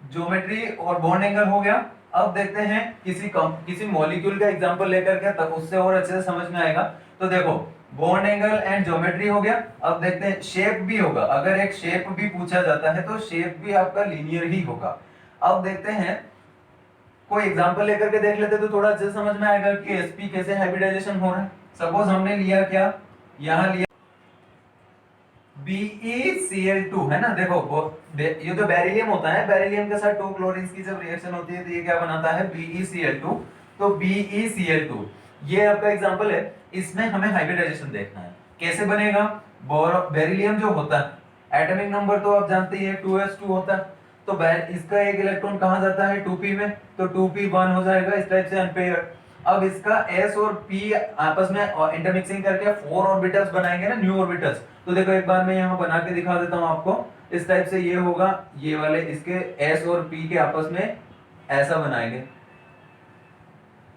ज्योमेट्री और बॉन्ड एंगल हो गया। अब देखते हैं किसी मॉलिक्यूल का एग्जांपल लेकर के, तब उससे और अच्छे से समझ में आएगा। तो देखो बॉन्ड एंगल एंड ज्योमेट्री हो गया। अब देखते हैं शेप भी होगा, अगर एक शेप भी पूछा जाता है तो शेप भी आपका लीनियर ही होगा। अब देखते हैं कोई एग्जांपल लेकर के देख लेते तो थोड़ा अच्छे से समझ में आएगा कि एसपी कैसे हाइब्रिडाइजेशन हो रहा है। सपोज हमने लिया क्या, यहां लिया BeCl2 है ना। देखो ये जो बेरिलियम होता है, बेरिलियम के साथ 2 क्लोरीन की जब रिएक्शन होती है तो ये क्या बनाता है, BeCl2। तो BeCl2 ये आपका एग्जांपल है। इसमें हमें हाइब्रिडाइजेशन देखना है कैसे बनेगा। बेरिलियम जो होता है, एटॉमिक नंबर तो आप जानते ही है 2s2 होता है। तो इसका एक इलेक्ट्रॉन कहां जाता है, 2p में, तो 2p1 हो जाएगा, इस टाइप से अनपेयर। अब इसका s और p आपस में इंटरमिक्सिंग करके 4 ऑर्बिटल्स बनाएंगे ना, न्यू ऑर्बिटल्स। तो देखो एक बार मैं यहाँ बना के दिखा देता हूँ आपको। इस टाइप से ये होगा, ये वाले इसके s और p के आपस में ऐसा बनाएंगे,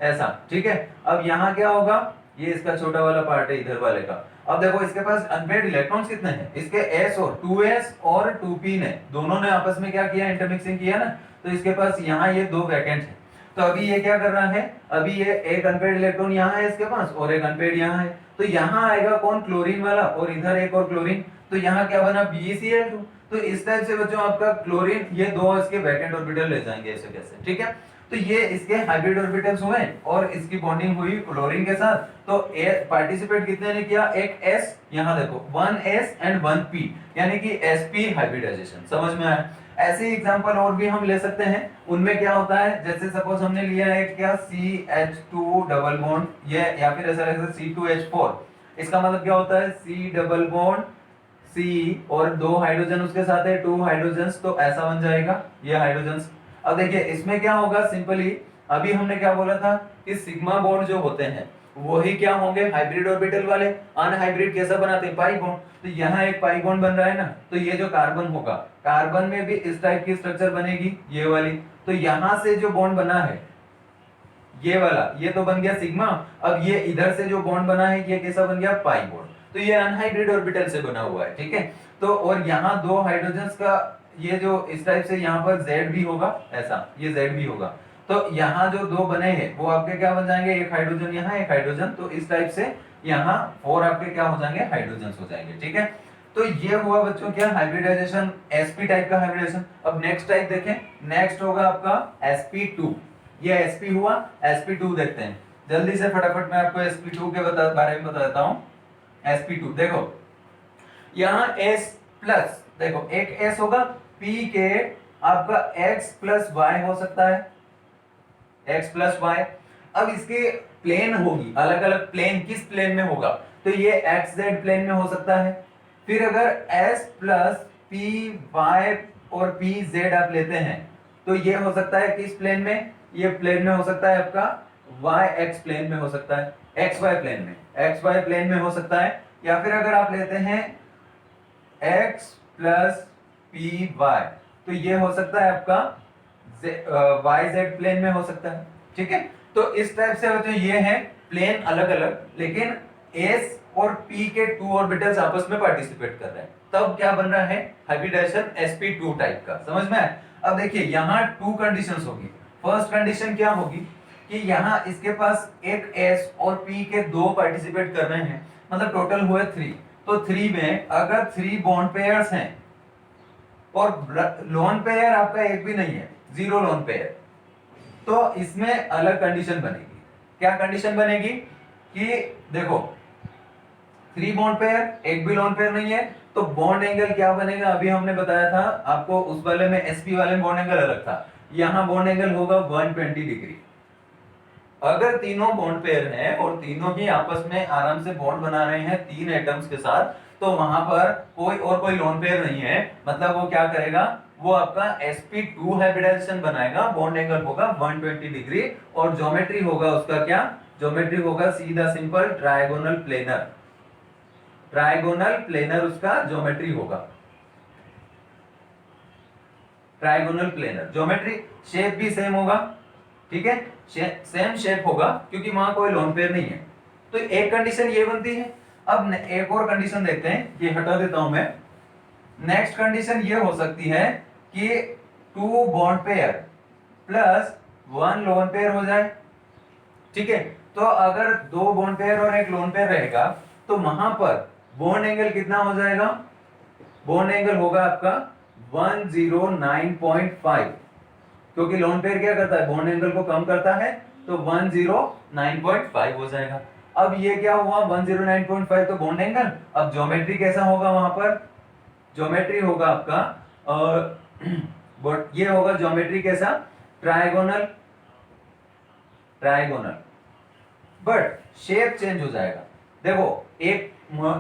ऐसा। ठीक है, अब यहाँ क्या होगा, ये इसका छोटा वाला पार्ट है इधर वाले का। अब देखो इसके पास अनपेयर्ड इलेक्ट्रॉन्स कितने हैं, इसके s और 2s और 2p ने दोनों ने आपस में क्या किया, इंटरमिक्सिंग किया ना। तो इसके पास यहाँ ये 2 वैकेंट है। तो अभी ये क्या कर रहा है, अभी ये एक अनपेयर्ड इलेक्ट्रॉन यहाँ है इसके पास और एक अनपेयर्ड यहाँ है। तो यहाँ आएगा कौन, क्लोरीन वाला, और इधर एक और क्लोरीन। तो यहाँ क्या बना, BeCl2। तो इस टाइप से बच्चों आपका क्लोरीन, ये 2 इसके वैकेंट ऑर्बिटल ले जाएंगे ऐसे कैसे। ठीक है, तो ये इसके हाइब्रिड ऑर्बिटल्स हुए और इसकी बॉन्डिंग हुई क्लोरीन के साथ। तो पार्टिसिपेट कितने ने किया, एक s, यहाँ देखो 1s एंड 1p, यानी कि sp हाइब्रिडाइजेशन। समझ में आया। ऐसे ही एग्जांपल और भी हम ले सकते हैं। उनमें क्या होता है, जैसे सपोज हमने लिया है क्या, CH2 डबल बॉन्ड, ये या फिर ऐसा लगता है C2H4। इसका मतलब क्या होता है, C डबल बॉन्ड C और 2 हाइड्रोजन उसके साथ है, 2 हाइड्रोजन्स, तो ऐसा बन जाएगा ये हाइड्रोजन्स। अब देखिए इसमें क्या होगा, सिंपली अभी हमने क्या बोला था कि सिग्मा बॉन्ड जो होते हैं वही क्या होंगे, हाइब्रिड ऑर्बिटल वाले। अनहाइब्रिड कैसा बनाते हैं, पाई बॉन्ड। तो यहाँ एक पाई बॉन्ड बन रहा है ना, तो ये जो कार्बन होगा, कार्बन में भी इस टाइप की स्ट्रक्चर बनेगी, ये वाली। तो यहाँ से जो बॉन्ड बना है ये वाला, ये तो बन गया सिग्मा। अब ये इधर से जो बॉन्ड बना है ये कैसा बन गया, पाई बॉन्ड। तो ये अनहाइब्रिड ऑर्बिटल से बना हुआ है। ठीक है, तो और यहाँ 2 हाइड्रोजन्स का ये जो इस टाइप से यहाँ पर Z भी होगा, ऐसा ये Z भी होगा। तो यहाँ जो 2 बने हैं वो आपके क्या बन जाएंगे, एक हाइड्रोजन यहाँ, एक हाइड्रोजन। तो इस टाइप से यहाँ 4 आपके क्या हो जाएंगे, हाइड्रोजन हो जाएंगे। ठीक है, तो ये हुआ बच्चों क्या, हाइब्रिडाइजेशन, sp टाइप का हाइब्रिडाइजेशन। अब नेक्स्ट टाइप देखें, नेक्स्ट होगा आपका sp2। ये sp हुआ, sp2 देखते हैं जल्दी से, फटाफट मैं आपको sp2 के बारे में बता देता हूँ। sp2 देखो यहाँ s प्लस, देखो एक s होगा, p के आपका x प्लस y हो सकता है, x प्लस y। अब इसके प्लेन होगी, अलग अलग प्लेन, किस प्लेन में होगा, तो ये xz प्लेन में हो सकता है। फिर अगर s प्लस पी वाई और पी जेड आप लेते हैं तो ये हो सकता है किस प्लेन में, ये प्लेन में हो सकता है आपका वाई एक्स प्लेन में हो सकता है, एक्स वाई प्लेन में, एक्स वाई प्लेन में हो सकता है। या फिर अगर आप लेते हैं x प्लस पी वाई तो ये हो सकता है आपका वाई जेड प्लेन में हो सकता है। ठीक है, तो इस टाइप से जो ये है प्लेन अलग अलग, लेकिन s और p के 2 ऑर्बिटल्स आपस में पार्टिसिपेट कर रहे हैं, तब क्या बन रहा है, हाइब्रिडाइजेशन sp2 टाइप का। समझ में आया। अब देखिए यहाँ 2 कंडीशंस होगी। फर्स्ट कंडीशन क्या होगी कि यहाँ इसके पास एक s और p के 2 पार्टिसिपेट कर रहे हैं, मतलब टोटल हुए 3। तो 3 में अगर 3 बॉन्ड पेयर्स हैं और लोन पेयर आपका एक भी नहीं है, 0 लोन पेयर, तो इसमें अलग कंडीशन बनेगी। क्या कंडीशन बनेगी कि देखो 3 बॉन्ड पेयर, एक भी लोन पेयर नहीं है, तो बॉन्ड एंगल क्या बनेगा, अभी हमने बताया था आपको, उस वाले में sp वाले में बॉन्ड एंगल अलग था, यहां बॉन्ड एंगल होगा 120 डिग्री। अगर तीनों बॉन्ड पेयर हैं और तीनों ही आपस में आराम से बॉन्ड बना रहे हैं 3 एटम्स के साथ, तो वहां पर कोई लोन पेयर नहीं है, मतलब वो क्या करेगा, वो आपका sp2 हाइब्रिडाइजेशन बनाएगा, बॉन्ड एंगल होगा 120 डिग्री और ज्योमेट्री होगा उसका क्या, ज्योमेट्री होगा सीधा simple trigonal planar. Trigonal planar उसका ज्योमेट्री होगा, ट्रायगोनल प्लेनर ज्योमेट्री। शेप भी सेम होगा, ठीक है, सेम शेप होगा क्योंकि वहां कोई लोन पेयर नहीं है। तो एक कंडीशन ये बनती है। अब एक और कंडीशन देखते हैं, ये हटा देता हूं मैं। नेक्स्ट कंडीशन ये हो सकती है कि 2 bond pair plus 1 lone pair हो जाए। ठीक है, तो अगर 2 बॉन्ड पेयर और एक लोन पेयर रहेगा तो वहां पर बॉन्ड एंगल कितना हो जाएगा? बॉन्ड एंगल होगा आपका 109.5, क्योंकि लोन पेयर क्या करता है, बॉन्ड एंगल को कम करता है, तो 109.5 हो जाएगा। अब ये क्या हुआ 109.5, तो बॉन्ड एंगल। अब ज्योमेट्री कैसा होगा वहां पर? ज्योमेट्री होगा आपका ये होगा ज्योमेट्री कैसा? Trigonal. Trigonal, but shape change हो जाएगा। देखो एक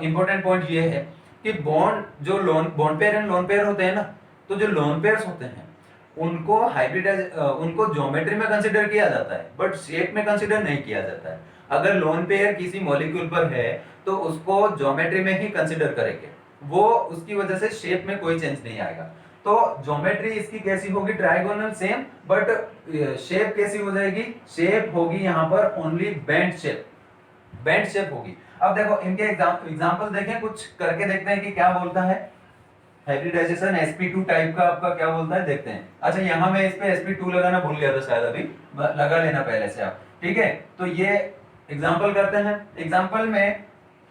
इंपॉर्टेंट पॉइंट ये है कि बॉन्ड जो bond pair and lone pair होते हैं ना, तो जो लोन पेयर्स होते हैं उनको हाइब्रिडाइज उनको ज्योमेट्री में कंसीडर किया जाता है, बट शेप में कंसीडर नहीं किया जाता है। अगर लोन पेयर किसी मॉलिक्यूल पर है तो उसको ज्योमेट्री में ही कंसीडर करेंगे, वो उसकी वजह से शेप में कोई चेंज नहीं आएगा। तो ज्योमेट्री इसकी कैसी होगी? ट्रायगोनल सेम, बट शेप कैसी हो जाएगी? शेप होगी यहाँ पर only bent shape. Bent shape होगी। अब देखो इनके एग्जांपल देखें, कुछ करके देखते हैं कि क्या बोलता है। हाइब्रिडाइजेशन sp2 टाइप का आपका क्या बोलता है, देखते हैं। अच्छा यहाँ मैं इस पे sp2 लगाना भूल गया था शायद, अभी लगा लेना पहले से आप। ठीक है, तो ये एग्जांपल करते हैं। एग्जांपल में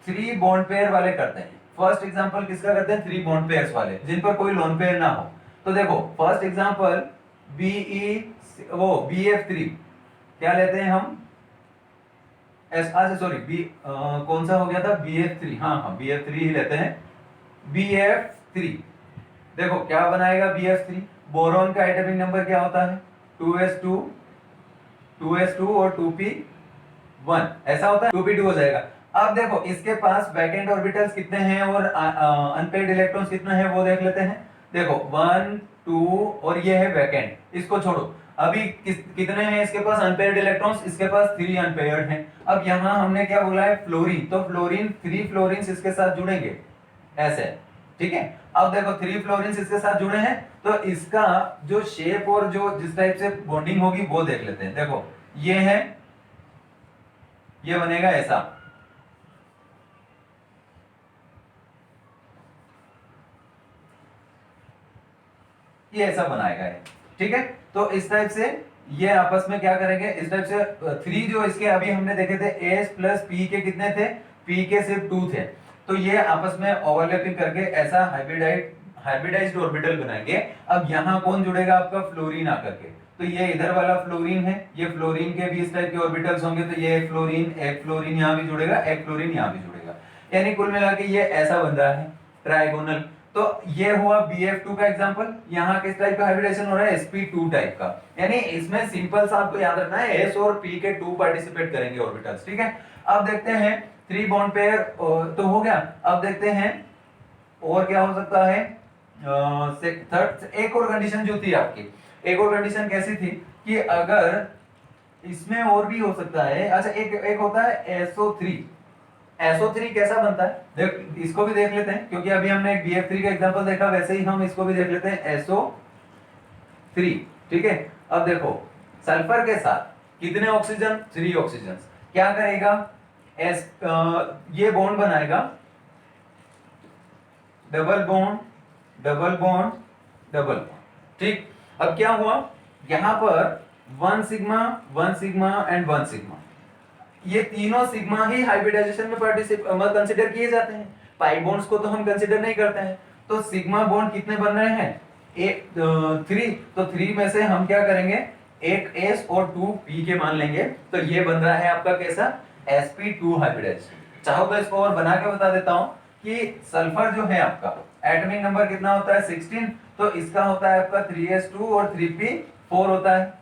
3 बॉन्ड पेयर वाले करते हैं। फर्स्ट एग्जांपल किसका करते हैं? 3 बॉन्ड पेयर्स वाले जिन पर कोई लोन पेयर ना हो। तो देखो फर्स्ट एग्जांपल BF3 क्या लेते हैं हम? अच्छा सॉरी कौन सा हो गया था? BF3, हाँ BF3 ही लेते हैं। BF3 देखो क्या बनाएगा BF3? बोरॉन का एटॉमिक नंबर क्या होता है? 2s2 और 2p1 ऐसा होता है, 2p2 हो जाएगा। अब देखो इसके पास वैकेंट ऑर्बिटल्स कितने हैं और अनपेयर्ड इलेक्ट्रॉन्स कितने हैं वो देख लेते हैं। देखो 1 2 और ये है वैकेंट, इसको छोड़ो। अभी कितने हैं इसके पास अनपेयर्ड इलेक्ट्रॉन्स? इसके पास 3 अनपेयर्ड हैं। अब यहां हमने क्या बोला है? फ्लोरीन, तो फ्लोरीन 3 फ्लोरीन्स इसके साथ जुड़ेंगे ऐसे। ठीक है, अब देखो 3 फ्लोरीन्स इसके साथ जुड़े हैं, तो इसका जो शेप और जो जिस टाइप से बॉन्डिंग होगी वो देख लेते हैं। देखो ये है, ये बनेगा ऐसा। ये ऐसा बनाएगा है। ठीक है, तो इस टाइप से ये आपस में क्या करेंगे? इस टाइप से 3 जो इसके अभी हमने देखे थे S प्लस P के कितने थे? P के सिर्फ 2 थे, तो ये आपस में ओवरलैपिंग करके ऐसा हाइब्रिडाइज्ड ऑर्बिटल बनाएंगे। अब यहाँ कौन जुड़ेगा आपका? फ्लोरीन आकर के। तो ये इधर वाला फ्लोरीन है, ये फ्लोरीन के भी इस टाइप के ऑर्बिटल्स होंगे, तो ये एक फ्लोरीन यहाँ भी जुड़ेगा, एक फ्लोरीन यहाँ भी जुड़ेगा। यानी कुल मिला के ये ऐसा बन रहा है ट्राइगोनल। तो ये हुआ BF2 का एग्जांपल। यहाँ किस टाइप का हाइब्रिडेशन हो रहा है? sp2 टाइप का। यानी इसमें सिंपल सा आपको याद रखना है S और P के 2 पार्टिसिपेट करेंगे ऑर्बिटल्स। ठीक है, अब देखते हैं 3 बॉन्ड पेयर तो हो गया। अब देखते हैं और क्या हो सकता है। थर्ड एक और कंडीशन जो थी आपकी, एक और कंडीशन कैसी थी कि अगर इसमें और भी हो सकता है। अच्छा एक होता है SO3। SO3 कैसा बनता है? देख इसको भी देख लेते हैं, क्योंकि अभी हमने एक BF3 का एग्जांपल देखा, वैसे ही हम इसको भी देख लेते हैं SO3। ठीक है, अब देखो सल्फर के साथ कितने ऑक्सीजन? 3 ऑक्सीजन। क्या करेगा? ये बॉन्ड बनाएगा, double bond double bond double bond. ठीक, अब क्या हुआ यहां पर 1 सिग्मा एंड 1 सिग्मा, ये तीनों सिग्मा ही हाइब्रिडाइजेशन में कंसीडर किए जाते हैं। पाई बॉन्ड्स को तो हम कंसीडर नहीं करते हैं। तो सिग्मा बॉन्ड कितने बन रहे हैं? 3। तो 3 में से हम क्या करेंगे? एक S और 2 P के मान लेंगे, तो ये बन रहा है आपका कैसा? sp2 hybridisation. चाहो तो इसको और बना के बता देता हूं कि सल्फर जो है आपका एटॉमिक नंबर कितना होता है? 16। तो इसका होता है आपका 3s2 और 3p4 होता है।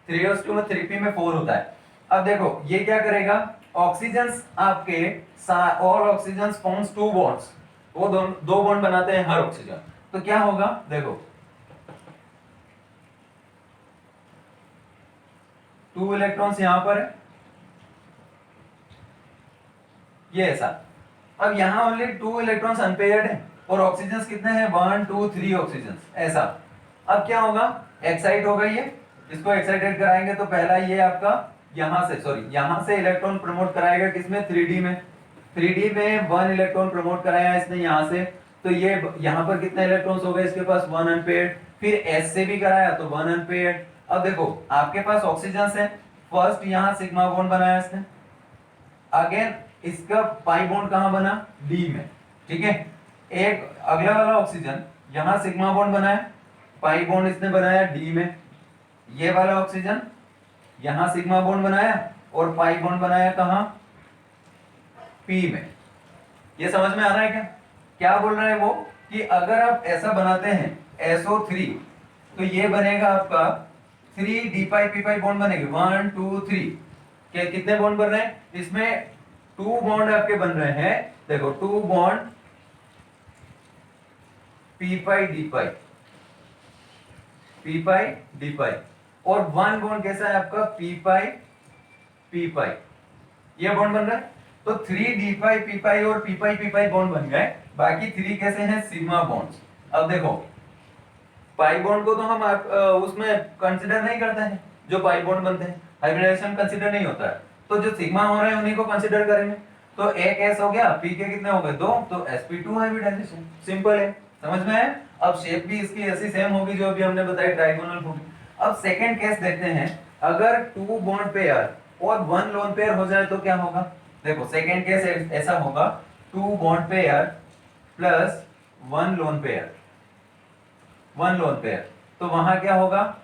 3s2 में 3p में 4 होता है। अब देखो ये क्या करेगा? ऑक्सीजन्स आपके ऑल ऑक्सीजन्स फॉर्म्स 2 बॉन्ड्स, वो दो बॉन्ड बनाते हैं हर ऑक्सीजन। तो क्या होगा? देखो 2 इलेक्ट्रॉन्स यहां पर है, ये ऐसा। अब यहां ओनली 2 इलेक्ट्रॉन्स अनपेयर्ड है और ऑक्सीजन्स कितने हैं? 1 2 3 ऑक्सीजन्स ऐसा। अब क्या होगा? एक्साइट होगा ये, इसको एक्साइटेड कराएंगे तो पहला ये आपका यहां से इलेक्ट्रॉन प्रमोट कराएगा किसमें, 3D में। 3D में 1 इलेक्ट्रॉन प्रमोट कराया इसने यहां से, तो ये यहां पर कितने इलेक्ट्रॉन्स हो गए इसके पास, 1 अनपेयर्ड। फिर S से भी कराया तो 1 अनपेयर्ड। अब देखो आपके पास ऑक्सीजन है, फर्स्ट यहां सिग्मा बॉन्ड बनाया इसने, अगेन इसका पाई बॉन्ड कहां बना, डी में, ठीक है। एक अगला वाला ऑक्सीजन यहां सिग्मा बॉन्ड बनाया, पाई बॉन्ड इसने बनाया डी में। ये वाला ऑक्सीजन यहां सिग्मा बॉन्ड बनाया और पाई बॉन्ड बनाया कहां, पी में। ये समझ में आ रहा है क्या, क्या बोल रहा है वो, कि अगर आप ऐसा बनाते हैं SO3 तो ये बनेगा आपका 3 डी पाई पी पाई बॉन्ड बनेंगे, 1 2 3। क्या कितने बॉन्ड बन रहे हैं इसमें, 2 बॉन्ड आपके बन रहे हैं, देखो 2 बॉन्ड पी पाई डी पाई, पी पाई डी पाई, और 1 बॉन्ड कैसा है आपका, पी पाई पी पाई, ये बॉन्ड बन रहा है। तो 3 डी पाई पी पाई और पी पाई बॉन्ड बन गए, बाकी 3 कैसे हैं, सिग्मा बॉन्ड्स। अब देखो पाई बॉन्ड को तो हम उसमें कंसीडर नहीं करते हैं, जो पाई बॉन्ड बनते हैं हाइब्रिडाइजेशन कंसीडर नहीं होता है, तो जो सिग्मा हो रहे हैं उन्हीं को कंसीडर करेंगे। तो एक एस हो गया, पी के कितने हो गए, 2, तो sp2 हाइब्रिडाइजेशन, सिंपल है, समझ में है। अब शेप भी इसकी ऐसी सेम होगी जो अभी हमने बताई ट्राइगोनल होगी। अब सेकंड केस देखते हैं, अगर 2 बॉन्ड पेयर और 1 लोन पेयर हो जाए तो क्या होगा, देखो सेकंड केस ऐसा होगा, 2 bond pair plus 1 lone pair, 1 lone pair, तो वहां क्या होगा,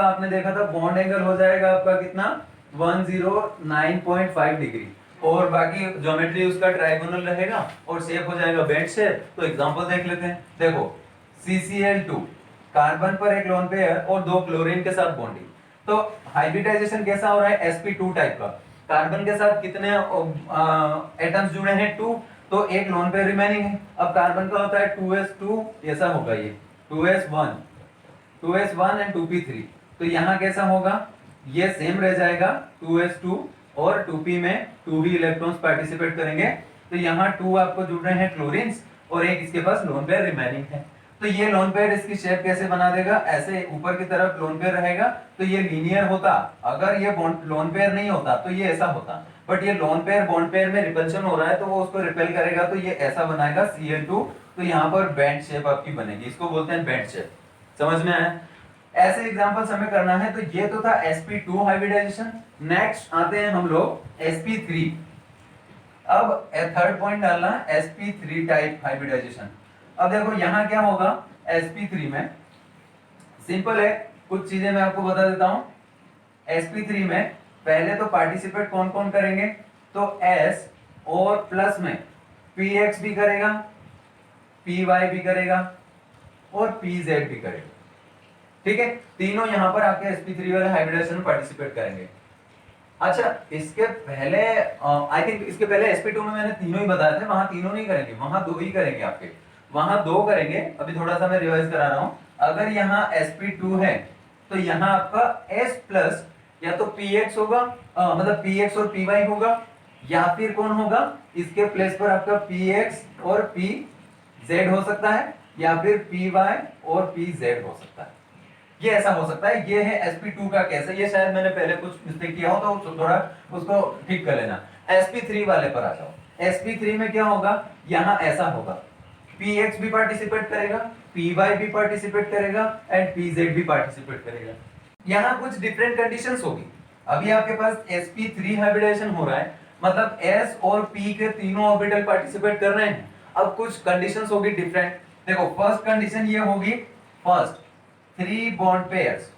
आपने देखा था बॉन्ड एंगल हो जाएगा आपका कितना, 109.5 डिग्री, और बाकी ज्योमेट्री उसका ट्रायंगुलर रहेगा और शेप हो जाएगा बेंट शेप। तो एग्जांपल देख लेते हैं, देखो CCl2 कार्बन पर एक लोन पेयर और 2 क्लोरीन के साथ बॉन्डिंग, तो हाइब्रिडाइजेशन कैसा हो रहा है, sp2 टाइप का, कार्बन के साथ कितने एटम्स जुड़े हैं, 2, तो एक लोन पेयर रिमेनिंग है। अब कार्बन का होता है 2s2, ऐसा होगा ये 2s1 एंड 2p3, तो यहाँ कैसा होगा, ये सेम रह जाएगा 2s2 और 2p में 2 ही इलेक्ट्रॉन्स पार्टिसिपेट करेंगे, तो यहाँ 2 आपको जुड़ रहे हैं क्लोरीन्स और एक इसके पास लोन पेयर रिमेनिंग है। तो ये लोन पेयर इसकी शेप कैसे बना देगा, ऐसे ऊपर की तरफ लोन पेयर रहेगा, तो ये लीनियर होता, अगर ये लोन पेयर नहीं होता तो ये ऐसा होता, बट ये लोन पेयर बॉन्ड पेयर में रिपल्शन हो रहा है तो वो उसको रिपेल करेगा, तो ये ऐसा बनाएगा Cl2, तो यहाँ पर बेंट शेप आपकी बनेगी, इसको बोलते हैं बेंट शेप, समझ में आया। ऐसे एग्जांपल्स हमें करना है, तो ये तो था sp2 हाइब्रिडाइजेशन। नेक्स्ट आते हैं हम लोग sp3, अब थर्ड पॉइंट डालना sp3 टाइप हाइब्रिडाइजेशन। अब देखो यहां क्या होगा, sp3 में सिंपल है, कुछ चीजें मैं आपको बता देता हूं। sp3 में पहले तो पार्टिसिपेट कौन कौन करेंगे, तो s और प्लस में px भी करेगा, py भी करेगा और pz भी करेगा, ठीक है, तीनों यहां पर आपके sp3 वाले हाइब्रिडाइजेशन में पार्टिसिपेट करेंगे। अच्छा इसके पहले आई थिंक इसके पहले sp2 में मैंने तीनों ही बताए थे, वहां तीनों नहीं करेंगे, वहां 2 ही करेंगे आपके, वहां 2 करेंगे। अभी थोड़ा सा मैं रिवाइज करा रहा हूं, अगर यहाँ sp2 है तो यहाँ आपका s प्लस या तो px होगा, मतलब px और py होगा, या फिर कौन होगा, इसके प्लेस पर आपका px और pz हो सकता है, या फिर py और pz हो सकता है, ये ऐसा हो सकता है। ये है sp2 का केस है, ये शायद मैंने पहले कुछ मिस्टेक किया हो तो थोड़ा उसको ठीक कर लेना। sp3 वाले पर आ जाओ, sp3 में क्या होगा, यहाँ ऐसा होगा, px भी पार्टिसिपेट करेगा, py भी पार्टिसिपेट करेगा एंड pz भी पार्टिसिपेट करेगा। यहाँ कुछ डिफरेंट कंडीशंस होगी। अभी आपके पास sp3 हाइब्रिडाइजेशन हो रहा है, मतलब s और p के तीनों ऑर्बिटल पार्टिसिपेट कर रहे हैं। अब कुछ कंडीशंस होगी डिफरेंट, देखो फर्स्ट कंडीशन ये होगी, फर्स्ट 3 बॉन्ड पेयर्स,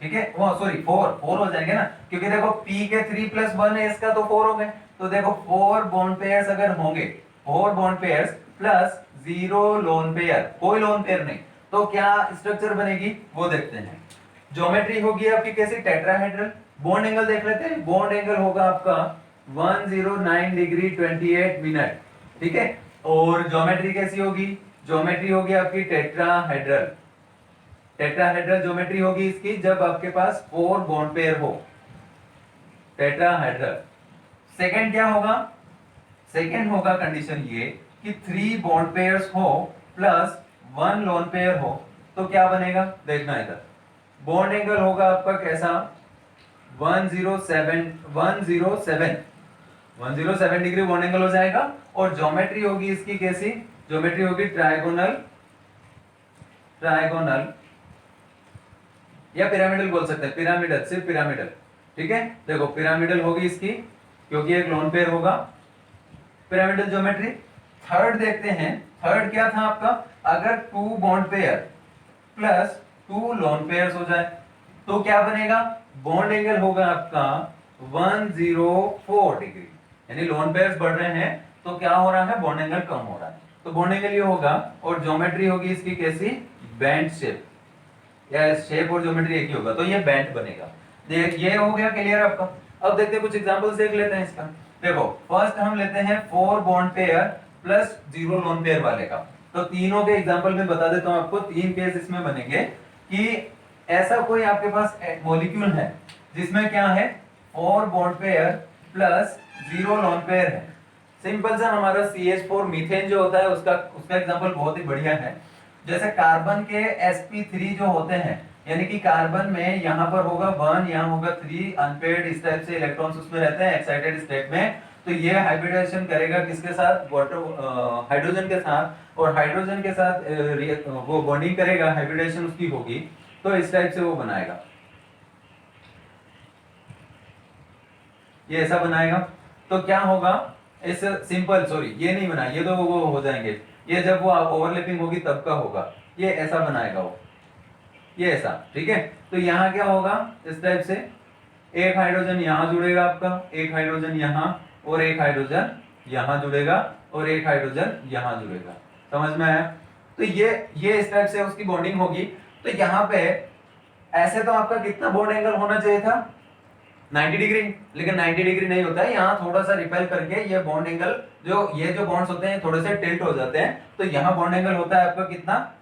ठीक है, वो सॉरी 4 हो जाएंगे ना, क्योंकि देखो p के 3 प्लस 1 है, इसका तो 4 हो गए, तो देखो 4 बॉन्ड पेयर्स अगर होंगे, 4 bond pairs plus 0 lone pair, कोई लोन पेयर नहीं, तो क्या स्ट्रक्चर बनेगी वो देखते हैं। ज्योमेट्री होगी आपकी कैसी, टेट्राहेड्रल। बॉन्ड एंगल देख लेते हैं, बॉन्ड एंगल होगा आपका 109 डिग्री 28 मिनट, ठीक है, और ज्योमेट्री कैसी होगी, ज्योमेट्री होगी आपकी टेट्राहेड्रल। टेट्राहेड्रल ज्योमेट्री होगी इसकी जब आपके पास 4 बॉन्ड पेयर हो, टेट्राहेड्रल। सेकंड क्या होगा, सेकंड होगा कंडीशन ये कि 3 बॉन्ड पेयर्स हो प्लस 1 लोन पेयर हो, तो क्या बनेगा देखना इधर, बॉन्ड एंगल होगा आपका कैसा 107 डिग्री बॉन्ड एंगल हो जाएगा। और ज्योमेट्री होगी इसकी कैसी, ज्योमेट्री होगी ट्रायगोनल या पिरामिडल बोल सकते हैं, पिरामिडल, सिर्फ पिरामिडल, ठीक है। देखो पिरामिडल होगी इसकी क्योंकि एक लोन पेयर होगा, पिरामिडल ज्योमेट्री। थर्ड देखते हैं, थर्ड क्या था आपका, अगर two bond pair plus two lone pairs हो जाए तो क्या बनेगा, बॉन्ड एंगल होगा आपका 104 डिग्री, यानी लोन पेयर्स बढ़ रहे हैं तो क्या हो रहा है, बॉन्ड एंगल कम हो रहा है, तो बॉन्ड एंगल ये होगा। और ज्योमेट्री होगी इसकी कैसी, बैंड शेप, या शेप और ज्योमेट्री एक ही होगा, तो ये बैंड बनेगा। देख ये हो गया क्लियर आपका। अब देखते हैं कुछ एग्जांपल्स देख लेते हैं इसका। देखो फर्स्ट हम लेते हैं 4 bond pair plus 0 lone pair वाले का। तो तीनों के एग्जांपल में बता देता हूं आपको, तीन केस इसमें बनेंगे कि ऐसा कोई आपके पास मॉलिक्यूल है जिसमें क्या है 4 bond pair plus 0 lone pair है। सिंपल सा हमारा CH4 मीथेन जो होता है उसका एग्जांपल बहुत ही बढ़िया है। जैसे कार्बन के sp3 जो होते हैं, यानी कि कार्बन में यहाँ पर होगा 1, यहाँ होगा 3 अनपेयर्ड, इस टाइप से इलेक्ट्रॉन्स उसमें रहते हैं एक्साइटेड स्टेट में। तो ये हाइब्रिडाइजेशन करेगा किसके साथ, वाटर हाइड्रोजन के साथ, और हाइड्रोजन के साथ वो बॉन्डिंग करेगा, हाइब्रिडाइजेशन उसकी होगी, तो इस टाइप से वो बनाएगा, ये ऐसा बनाएगा। तो क्या होगा इस सिंपल, सॉरी ये नहीं बना, ये तो वो हो जाएंगे, ये जब वो ओवरलैपिंग होगी तब का होगा, ये ऐसा बनाएगा वो, ये ऐसा, ठीक है। तो यहाँ क्या होगा इस टाइप से, एक हाइड्रोजन यहाँ जुड़ेगा आपका, एक हाइड्रोजन यहाँ, और एक हाइड्रोजन यहाँ जुड़ेगा, और एक हाइड्रोजन यहाँ जुड़ेगा, समझ में आया। तो ये इस टाइप से उसकी बॉन्डिंग होगी। तो यहाँ पे ऐसे तो आपका कितना बॉन्ड एंगल होना चाहिए था 90 डिग्री, लेकिन 90 डिग्री नहीं होता है, यहाँ थोड़ा सा रिपेल करके ये बॉन्ड एंगल ये जो बॉन्ड्स होते हैं थोड़े से टिल्ट हो जाते हैं, तो यहाँ बॉन्ड एंगल होता है आपका कितना,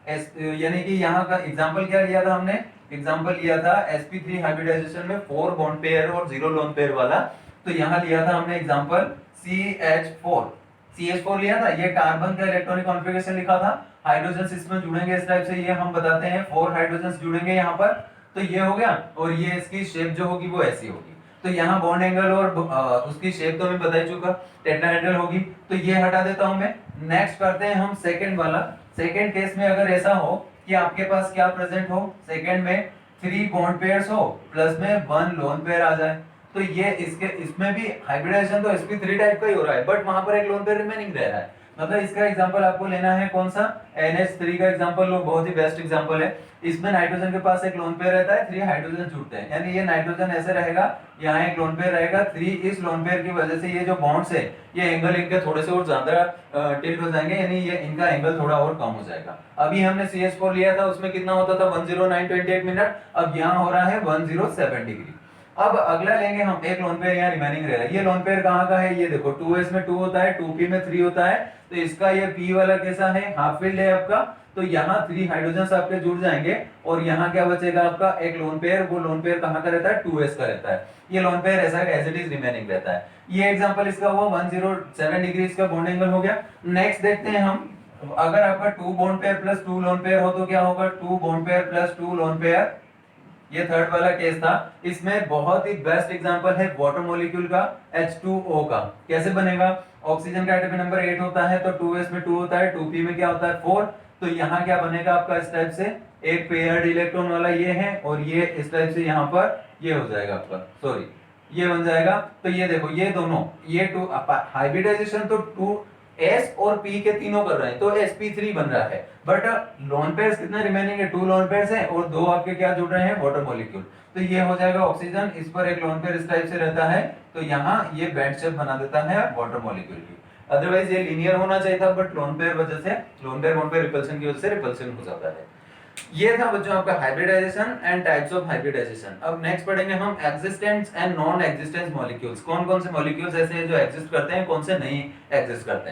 यानी कि यहाँ का एग्जांपल क्या लिया था हमने, एग्जांपल लिया था sp3 हाइब्रिडाइजेशन में 4 बॉन्ड पेयर और 0 लोन पेयर वाला। तो यहाँ लिया था हमने एग्जांपल CH4 लिया था, ये कार्बन का इलेक्ट्रॉनिक कॉन्फ़िगरेशन लिखा था, हाइड्रोजन इसमें जुड़ेंगे इस टाइप से, ये हम बताते हैं 4 हाइड्रोजन जुड़ेंगे यहाँ पर, तो ये हो गया। और ये इसकी शेप जो होगी वो ऐसी होगी। तो यहाँ बॉन्ड एंगल और उसकी शेप तो मैं बता ही चुका, टेट्राहेड्रल होगी, तो ये हटा देता हूं मैं। नेक्स्ट करते हैं हम सेकंड वाला। सेकंड केस में अगर ऐसा हो कि आपके पास क्या प्रेजेंट हो, सेकंड में 3 बॉन्ड पेयर्स हो प्लस में 1 लोन पेयर आ जाए, तो ये इसमें भी हाइब्रिडाइजेशन तो sp3 टाइप का ही हो रहा है, बट वहां पर एक लोन पेयर रिमेनिंग रह रहा है। मतलब इसका एग्जांपल आपको लेना है कौन सा, NH3 का एग्जांपल लो, बहुत ही बेस्ट एग्जांपल है। इसमें नाइट्रोजन के पास एक लोन पेयर रहता है, 3 हाइड्रोजन जुड़ते हैं, यानी ये नाइट्रोजन ऐसे रहेगा, यहाँ एक लोन पेयर रहेगा 3, इस लोन पेयर की वजह से ये जो बॉन्ड्स है ये एंगल इनके थोड़े से और ज्यादा टिल्ट हो जाएंगे, यानी ये इनका एंगल थोड़ा और कम हो जाएगा। अभी हमने CH4 लिया था, उसमें कितना होता था 109.28 मिनट, अब यहाँ हो रहा है 107 डिग्री। अब अगला लेंगे हम, एक लोन पेयर यहाँ रिमेनिंग रह रहा है, ये लोन पेयर कहाँ का है, ये देखो 2s में 2 होता है, 2p में 3 होता है, तो इसका ये p वाला कैसा है, हाफ फील्ड है आपका, तो यहाँ 3 हाइड्रोजन आपके जुड़ जाएंगे, और यहाँ क्या बचेगा आपका एक लोन पेयर, वो लोन पेयर कहाँ का रहता है 2s का रहता है, ये लोन पेयर ऐसा एज इट इज रिमेनिंग रहता है। ये एग्जांपल इसका हुआ 107 डिग्री इसका बॉन्ड एंगल हो गया। नेक्स्ट देखते हैं हम, अगर आपका 2 bond pair plus 2 lone pair हो तो क्या होगा, 2 bond pair plus 2 lone pair, ये थर्ड वाला केस था। इसमें बहुत ही बेस्ट एग्जांपल है वाटर मॉलिक्यूल का, H2O का। कैसे बनेगा, ऑक्सीजन का एटॉमिक नंबर 8 होता है, तो 2s में 2 होता है, 2p में क्या होता है 4, तो यहाँ क्या बनेगा आपका इस टाइप से, एक पेयर्ड इलेक्ट्रॉन वाला ये है, और ये इस टाइप से यहाँ पर ये हो जाएगा आपका, सॉरी ये बन जाएगा। तो ये देखो ये दोनों, ये टू हाइब्रिडाइजेशन तो 2s और p के तीनों कर रहे हैं, तो sp3 बन रहा है, बट लोन पेयर्स कितने रिमेनिंग है, 2 लोन पेयर्स हैं, और 2 आपके क्या जुड़ रहे हैं, वाटर मॉलिक्यूल, तो ये हो जाएगा ऑक्सीजन, इस पर एक लोन पेयर इस टाइप से रहता है, तो यहाँ ये बैंड शेप बना देता है वाटर मॉलिक्यूल की। अदरवाइज ये लीनियर होना चाहिए था, बट लोन पेयर वजह से, lone pair bond pair repulsion की वजह से रिपल्शन हो जाता है। ये था बच्चों आपका hybridization and types of hybridization. अब नेक्स्ट पढ़ेंगे हम existence and non existence molecules, कौन कौन से मॉलिक्यूल्स ऐसे हैं जो एग्जिस्ट करते हैं, कौन से नहीं एग्जिस्ट करते हैं।